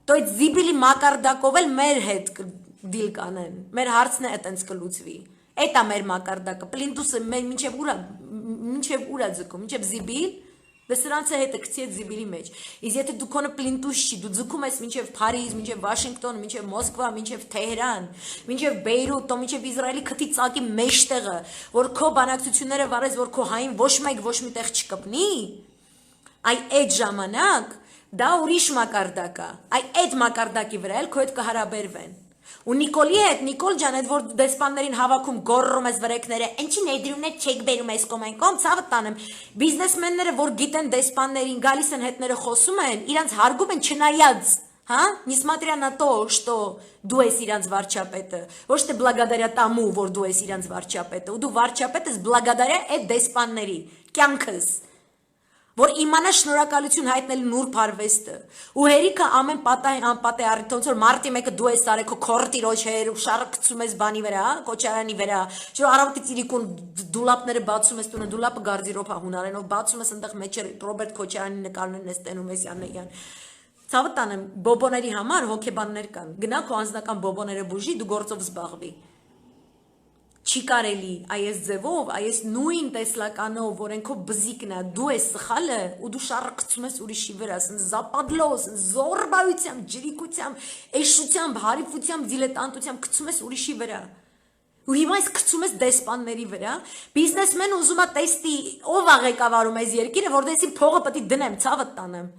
Դու այդ զիբիլի մակարդակով էլ մեր հետ դիլ կանեն, մեր հարցն է այտենց կլուծվի։ Էտա մեր մակարդակը, պլինտուսը մինչև ուրա ձգում, մինչև զիբիլ, դե սրանց է հետը գցի այդ զիբիլի մեջ։ Իսկ եթե դու քոնը պլինտուս չի, դու ձգում ես մինչև Փարիզ, մինչև Վաշինգտոն, մինչև Մոսկվա, մինչև Թեհրան, մինչև Բեյրութ, մինչև Իսրայելի քթի ծակի մեջտեղը, որ քո բանակցությունները վարես, որ քո հային ոչ մեկ ոչ մի տեղ չկպնի, այ այդ ժամանակ դա ուրիշ մակարդակ է, այդ մակարդակի վրա էլ քո հետ կհարաբերվեն։ Ու Նիկոլի հետ, Նիկոլ ջան, այդ որ դեսպաններին հավաքում գոռում ես վրեքները, ինչի ներդրումներ չեք բերում այս կոմ, ցավը տանեմ, բիզնեսմենները, որ գիտեն դեսպաններին, գալիս են հետները խոսում են, իրանց հարգում են չնայած, հա, несмотря на то, что դու ես իրանց վարչապետը, ոչ թե благодаря тому, որ դու ես իրանց վարչապետը, ու դու վարչապետ ես благодаря այդ դեսպանների, կյանքս որ իմանա շնորհակալություն հայտնել նուրբ արվեստը ու հերիքը ամեն անպատե առիթ ոնց որ մարտի մեկը դու ես արել քո քորտիրոջ հեր ու շարը գցում ես բանի վրա կոչարանի վրա չէ առավոտից իրիկուն դուլապները բացում ես տունը դուլապը գարդիրոբա հունարենով բացում ես այնտեղ մեջ Ռոբերտ Քոչարյանի նկարներն ես տենում ես Յանեյան ցավը տանեմ բոբոների համար հոկեբաններ կան գնա քո անձնական բոբոները բուժի դու գործով զբաղվի Չի կարելի այս ձևով, այս նույն տեսլականով, որ ենքով բզիկն է, դու ես սխալը ու դու շարը գցում ես ուրիշի վրա, զապադլոս, զորբայությամբ, ջրիկությամբ, էշությամբ, հարիֆությամբ, դիլետանտությամբ գցում ես ուրիշի վրա։ Ու հիմա ես գցում ես դեսպանների վրա, բիզնեսմեն ուզում է տեստի ով է ղեկավարում այս երկիրը, որտեսի փողը պետք է դնեմ, ցավը տանեմ։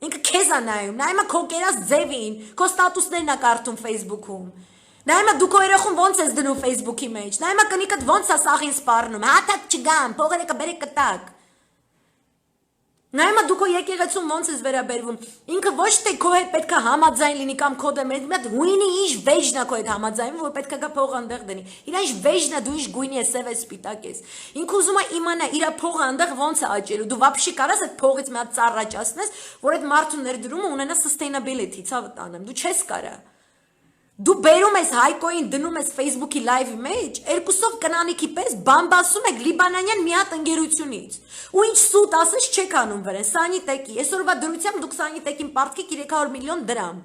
Ինքը քեզ է նայում քո կերած ձևին, քո ստատուսներն է կարդում Facebook-ում։ Նայմա դու քո երախուն ոնց ես դնում Facebook-ի մեջ, նայմա կնիկդ ոնց է սաղին սպառնում, հաթակ չգամ, փողերը կբերեք կտակ։ Նայմա դու քո եկեղեցում ոնց ես վերաբերվում, ինքը ոչ թե քո հետ պետքա համաձայն լինի կամ քո դեմ, մի հատ հույնի ինչ վեճն է քո հետ համաձայնում, որ պետքա գա փողը այնտեղ դնի։ Իրա ինչ վեճն է, դու ինչ գույնի ես, սև ես, սպիտակ ես։ Ինքը ուզում է իմանա իր փողը այնտեղ ոնց է աճելու, դու վաբշի կարաս այդ փողից մի հատ ծառ աճացնես, որ այդ մարդու ներդրումը ունենա sustainability, ցավը տանեմ, դու չես կարա։ Դու բերում ես հայկոին դնում ես Facebook-ի live-ի մեջ, երկուսով կնանիքի պես բամբասում եք լիբանանյան մի հատ ընկերությունից։ Ու ինչ սուտ ասես չեք անում վրան, սանիտեկի, այսօրվա դրությամբ դուք սանիտեկին պարտքեք 300 միլիոն դրամ։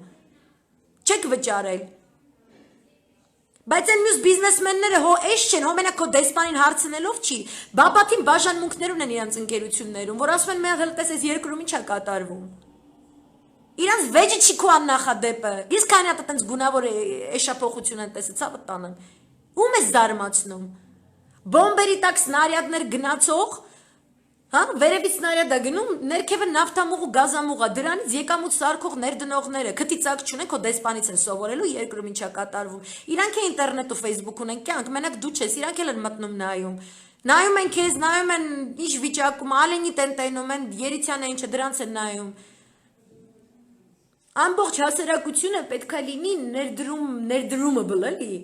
Չեք վճարել։ Բայց այն մյուս բիզնեսմենները հո էս չեն, հո մենակ քո դեսպանին հարցնելով չի։ Բաբաթին բաժանմունքներ ունեն իրանց ընկերություններում, որ ասում են մենք հենց այս երկրում ինչ է կատարվում։ Իրանց վեճը չի քո աննախադեպը։ Իսկ քանի հատ այտենց գունավոր էշափոխություն են տեսել, ցավը տանեմ։ Ում ես զարմացնում։ Բոմբերի տակ սնարյադներ գնացող, հա, վերևից սնարյադ է գնում, ներքևը նավթամուղ ու գազամուղ է, դրանից եկամուտ սարքող ներդնողները, քթի ծակ չունեն, քո դեսպանից են սովորելու երկրում ինչա կատարվում։ Իրանք է ինտերնետ ու Facebook ունեն կյանք, մենակ դու չես, իրանք էլ են մտնում նայում։ Նայում են քեզ, նայում են ինչ վիճակում, ալենի տենտենում են, երիցյանը ինչը դրանց են նայում։ Ամբողջ հասարակությունը պետքա լինի ներդրումը բլելի։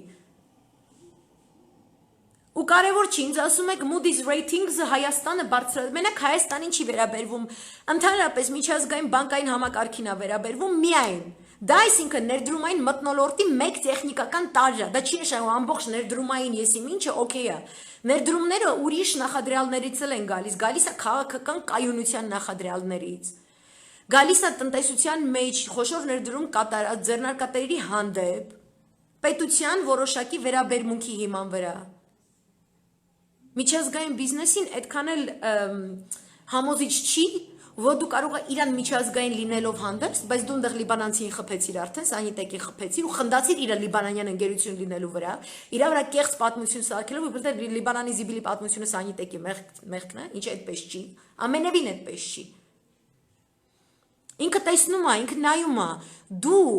Ու կարևոր չի, ինձ ասում եք Moody's Ratings-ը Հայաստանը բարձրացրել, մենակ Հայաստանին չի վերաբերվում, ընդհանրապես միջազգային բանկային համակարգին է վերաբերվում միայն։ Դա այսինքն ներդրումային մթնոլորտի մեկ տեխնիկական տարր է, դա չի նշանակում ամբողջ ներդրումային եսիմ ինչը օքեյ է։ Ներդրումները ուրիշ նախադրյալներից են գալիս է քաղաքական կայունության նախադրյալներից։ Գալիս է տնտեսության մեջ խոշոր ներդրում կատարած ձեռնարկատերերի հանդեպ, պետության որոշակի վերաբերմունքի հիման վրա։ Միջազգային բիզնեսին այդքան էլ համոզիչ չի, որ դու կարող ես իրան միջազգային լինելով հանդերձ, բայց դու այնտեղ լիբանանցին խփեցիր արդեն, սանիտեկին խփեցիր ու խնդացիր իր լիբանանյան ընկերություն լինելու վրա, իր վրա կեղծ պատմություն սարքելով, որովհետև Լիբանանի զիբիլի պատմությունը սանիտեկի մեղքն է, ինչ այդպես չի, ամենևին այդպես չի։ Ինքը տեսնում է, ինքը նայում է, դու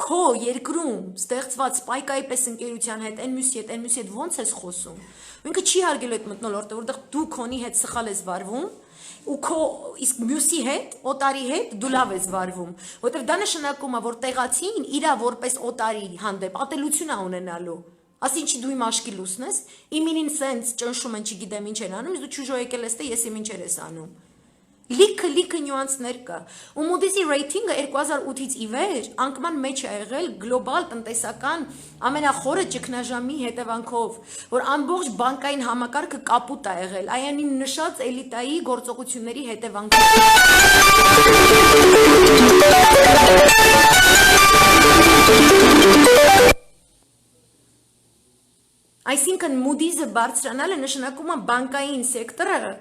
քո երկրում ստեղծված սպայկայի պես ընկերության հետ, այն մյուսի հետ ոնց ես խոսում։ Ինքը չի հարգելու այդ մթնոլորտը, որտեղ դու քոնի հետ սխալ ես վարվում, ու քո իսկ մյուսի հետ, օտարի հետ դու լավ ես վարվում, որտեղ դա նշանակում է, որ տեղացին իրա որպես օտարի հանդեպ ատելություն է ունենալու։ Ասին չի դու իմ աշկի լուսն ես, իմինին սենց ճնշում են, չգիտեմ ինչ են անում, դու ճուժո եկել ես, ես իմ ինչեր ես անում։ Լիքը նյուանսներ կա։ Ու Moody's-ի ռեյթինգը 2008-ից ի վեր անկման մեջ է եղել գլոբալ տնտեսական ամենախորը ճգնաժամի հետևանքով, որ ամբողջ բանկային համակարգը կապուտ է եղել, այն իմ նշած էլիտայի գործողությունների հետևանքով։ Այսինքն Moody's-ը բարձրանալը նշանակում է բանկային սեկտորը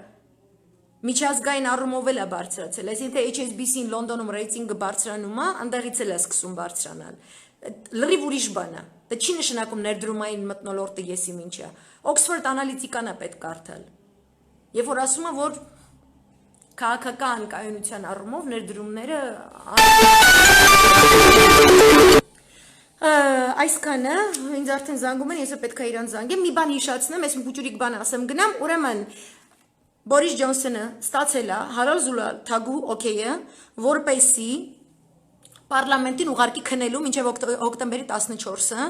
միջազգային առումով էլ է բարձրացել, այսինքն HSBC-ին Լոնդոնում ռեյտինգը բարձրանում է, այնտեղից էլ է սկսում բարձրանալ։ Լրիվ ուրիշ բան է։ Դա չի նշանակում ներդրումային մթնոլորտը եսիմ ինչ է։ Oxford Analytica-ն է պետք կարդալ։ Երբ որ ասում է, որ քաղաքական կայունության առումով ներդրումները այսքանը, ինձ արդեն զանգում են, ես պետք է իրան զանգեմ, մի բան հիշացնեմ, ես մի փոքրիկ բան ասեմ գնամ, ուրեմն Բորիս Ջոնսոնը ստացել է Հարալ Զուլաթագու օքեյը, որպեսի պարլամենտին ուղարկի քնելու մինչև հոկտեմբերի 14-ը,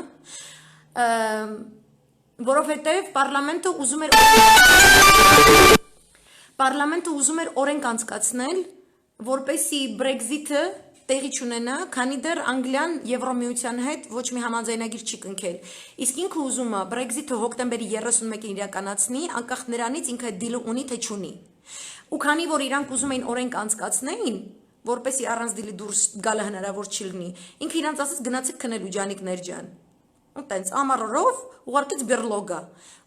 որովհետև պարլամենտը ուզում էր օրենք անցկացնել, որպեսի Brexit-ը տեղի չունենա, քանի դեռ Անգլիան Եվրոմիության հետ ոչ մի համաձայնագիր չի կնքել։ Իսկ ինքը ուզում է Brexit-ը հոկտեմբերի 31-ին իրականացնի, անկախ նրանից ինքը դիլը ունի թե չունի։ Ու քանի որ իրանք ուզում էին օրենք անցկացնեին, որպեսի առանց դիլի դուրս գալը հնարավոր չի լինի, ինքը իրանց ասաց գնացեք քնելու ջանիկներ ջան։ Ու տենց ամառորով ուղարկեց բերլոգա։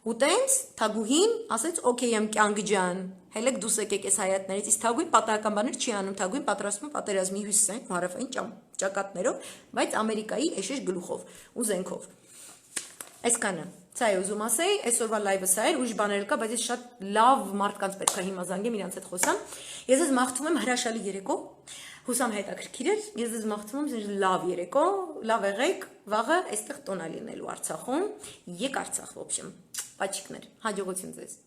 Ու տենց Թագուհին ասեց օքեյ եմ կյանք ջան, հելեք դուս եկեք այս հայատներից, իսկ Թագուհին պատահական բաներ չի անում, Թագուհին պատրաստվում պատերազմի հյուսիսային հարավային ճակատներով, բայց Ամերիկայի էշեշ գլուխով ու զենքով։ Այսքանը, սա է ուզում ասեի, այսօրվա լայվը սա էր, ուրիշ բաներ կա, բայց ես շատ լավ մարդկանց պետք է հիմա զանգեմ, իրանց հետ խոսամ։ Ես ձեզ մաղթում եմ հրաշալի երեկո, հուսամ հետաքրքիր էր, ես ձեզ մաղթում եմ լավ երեկո, լավ եղեք, վաղը այստեղ տոն է լինելու Արցախում, եկ Արցախ, в общем, պաչիկներ, հաջողություն ձեզ։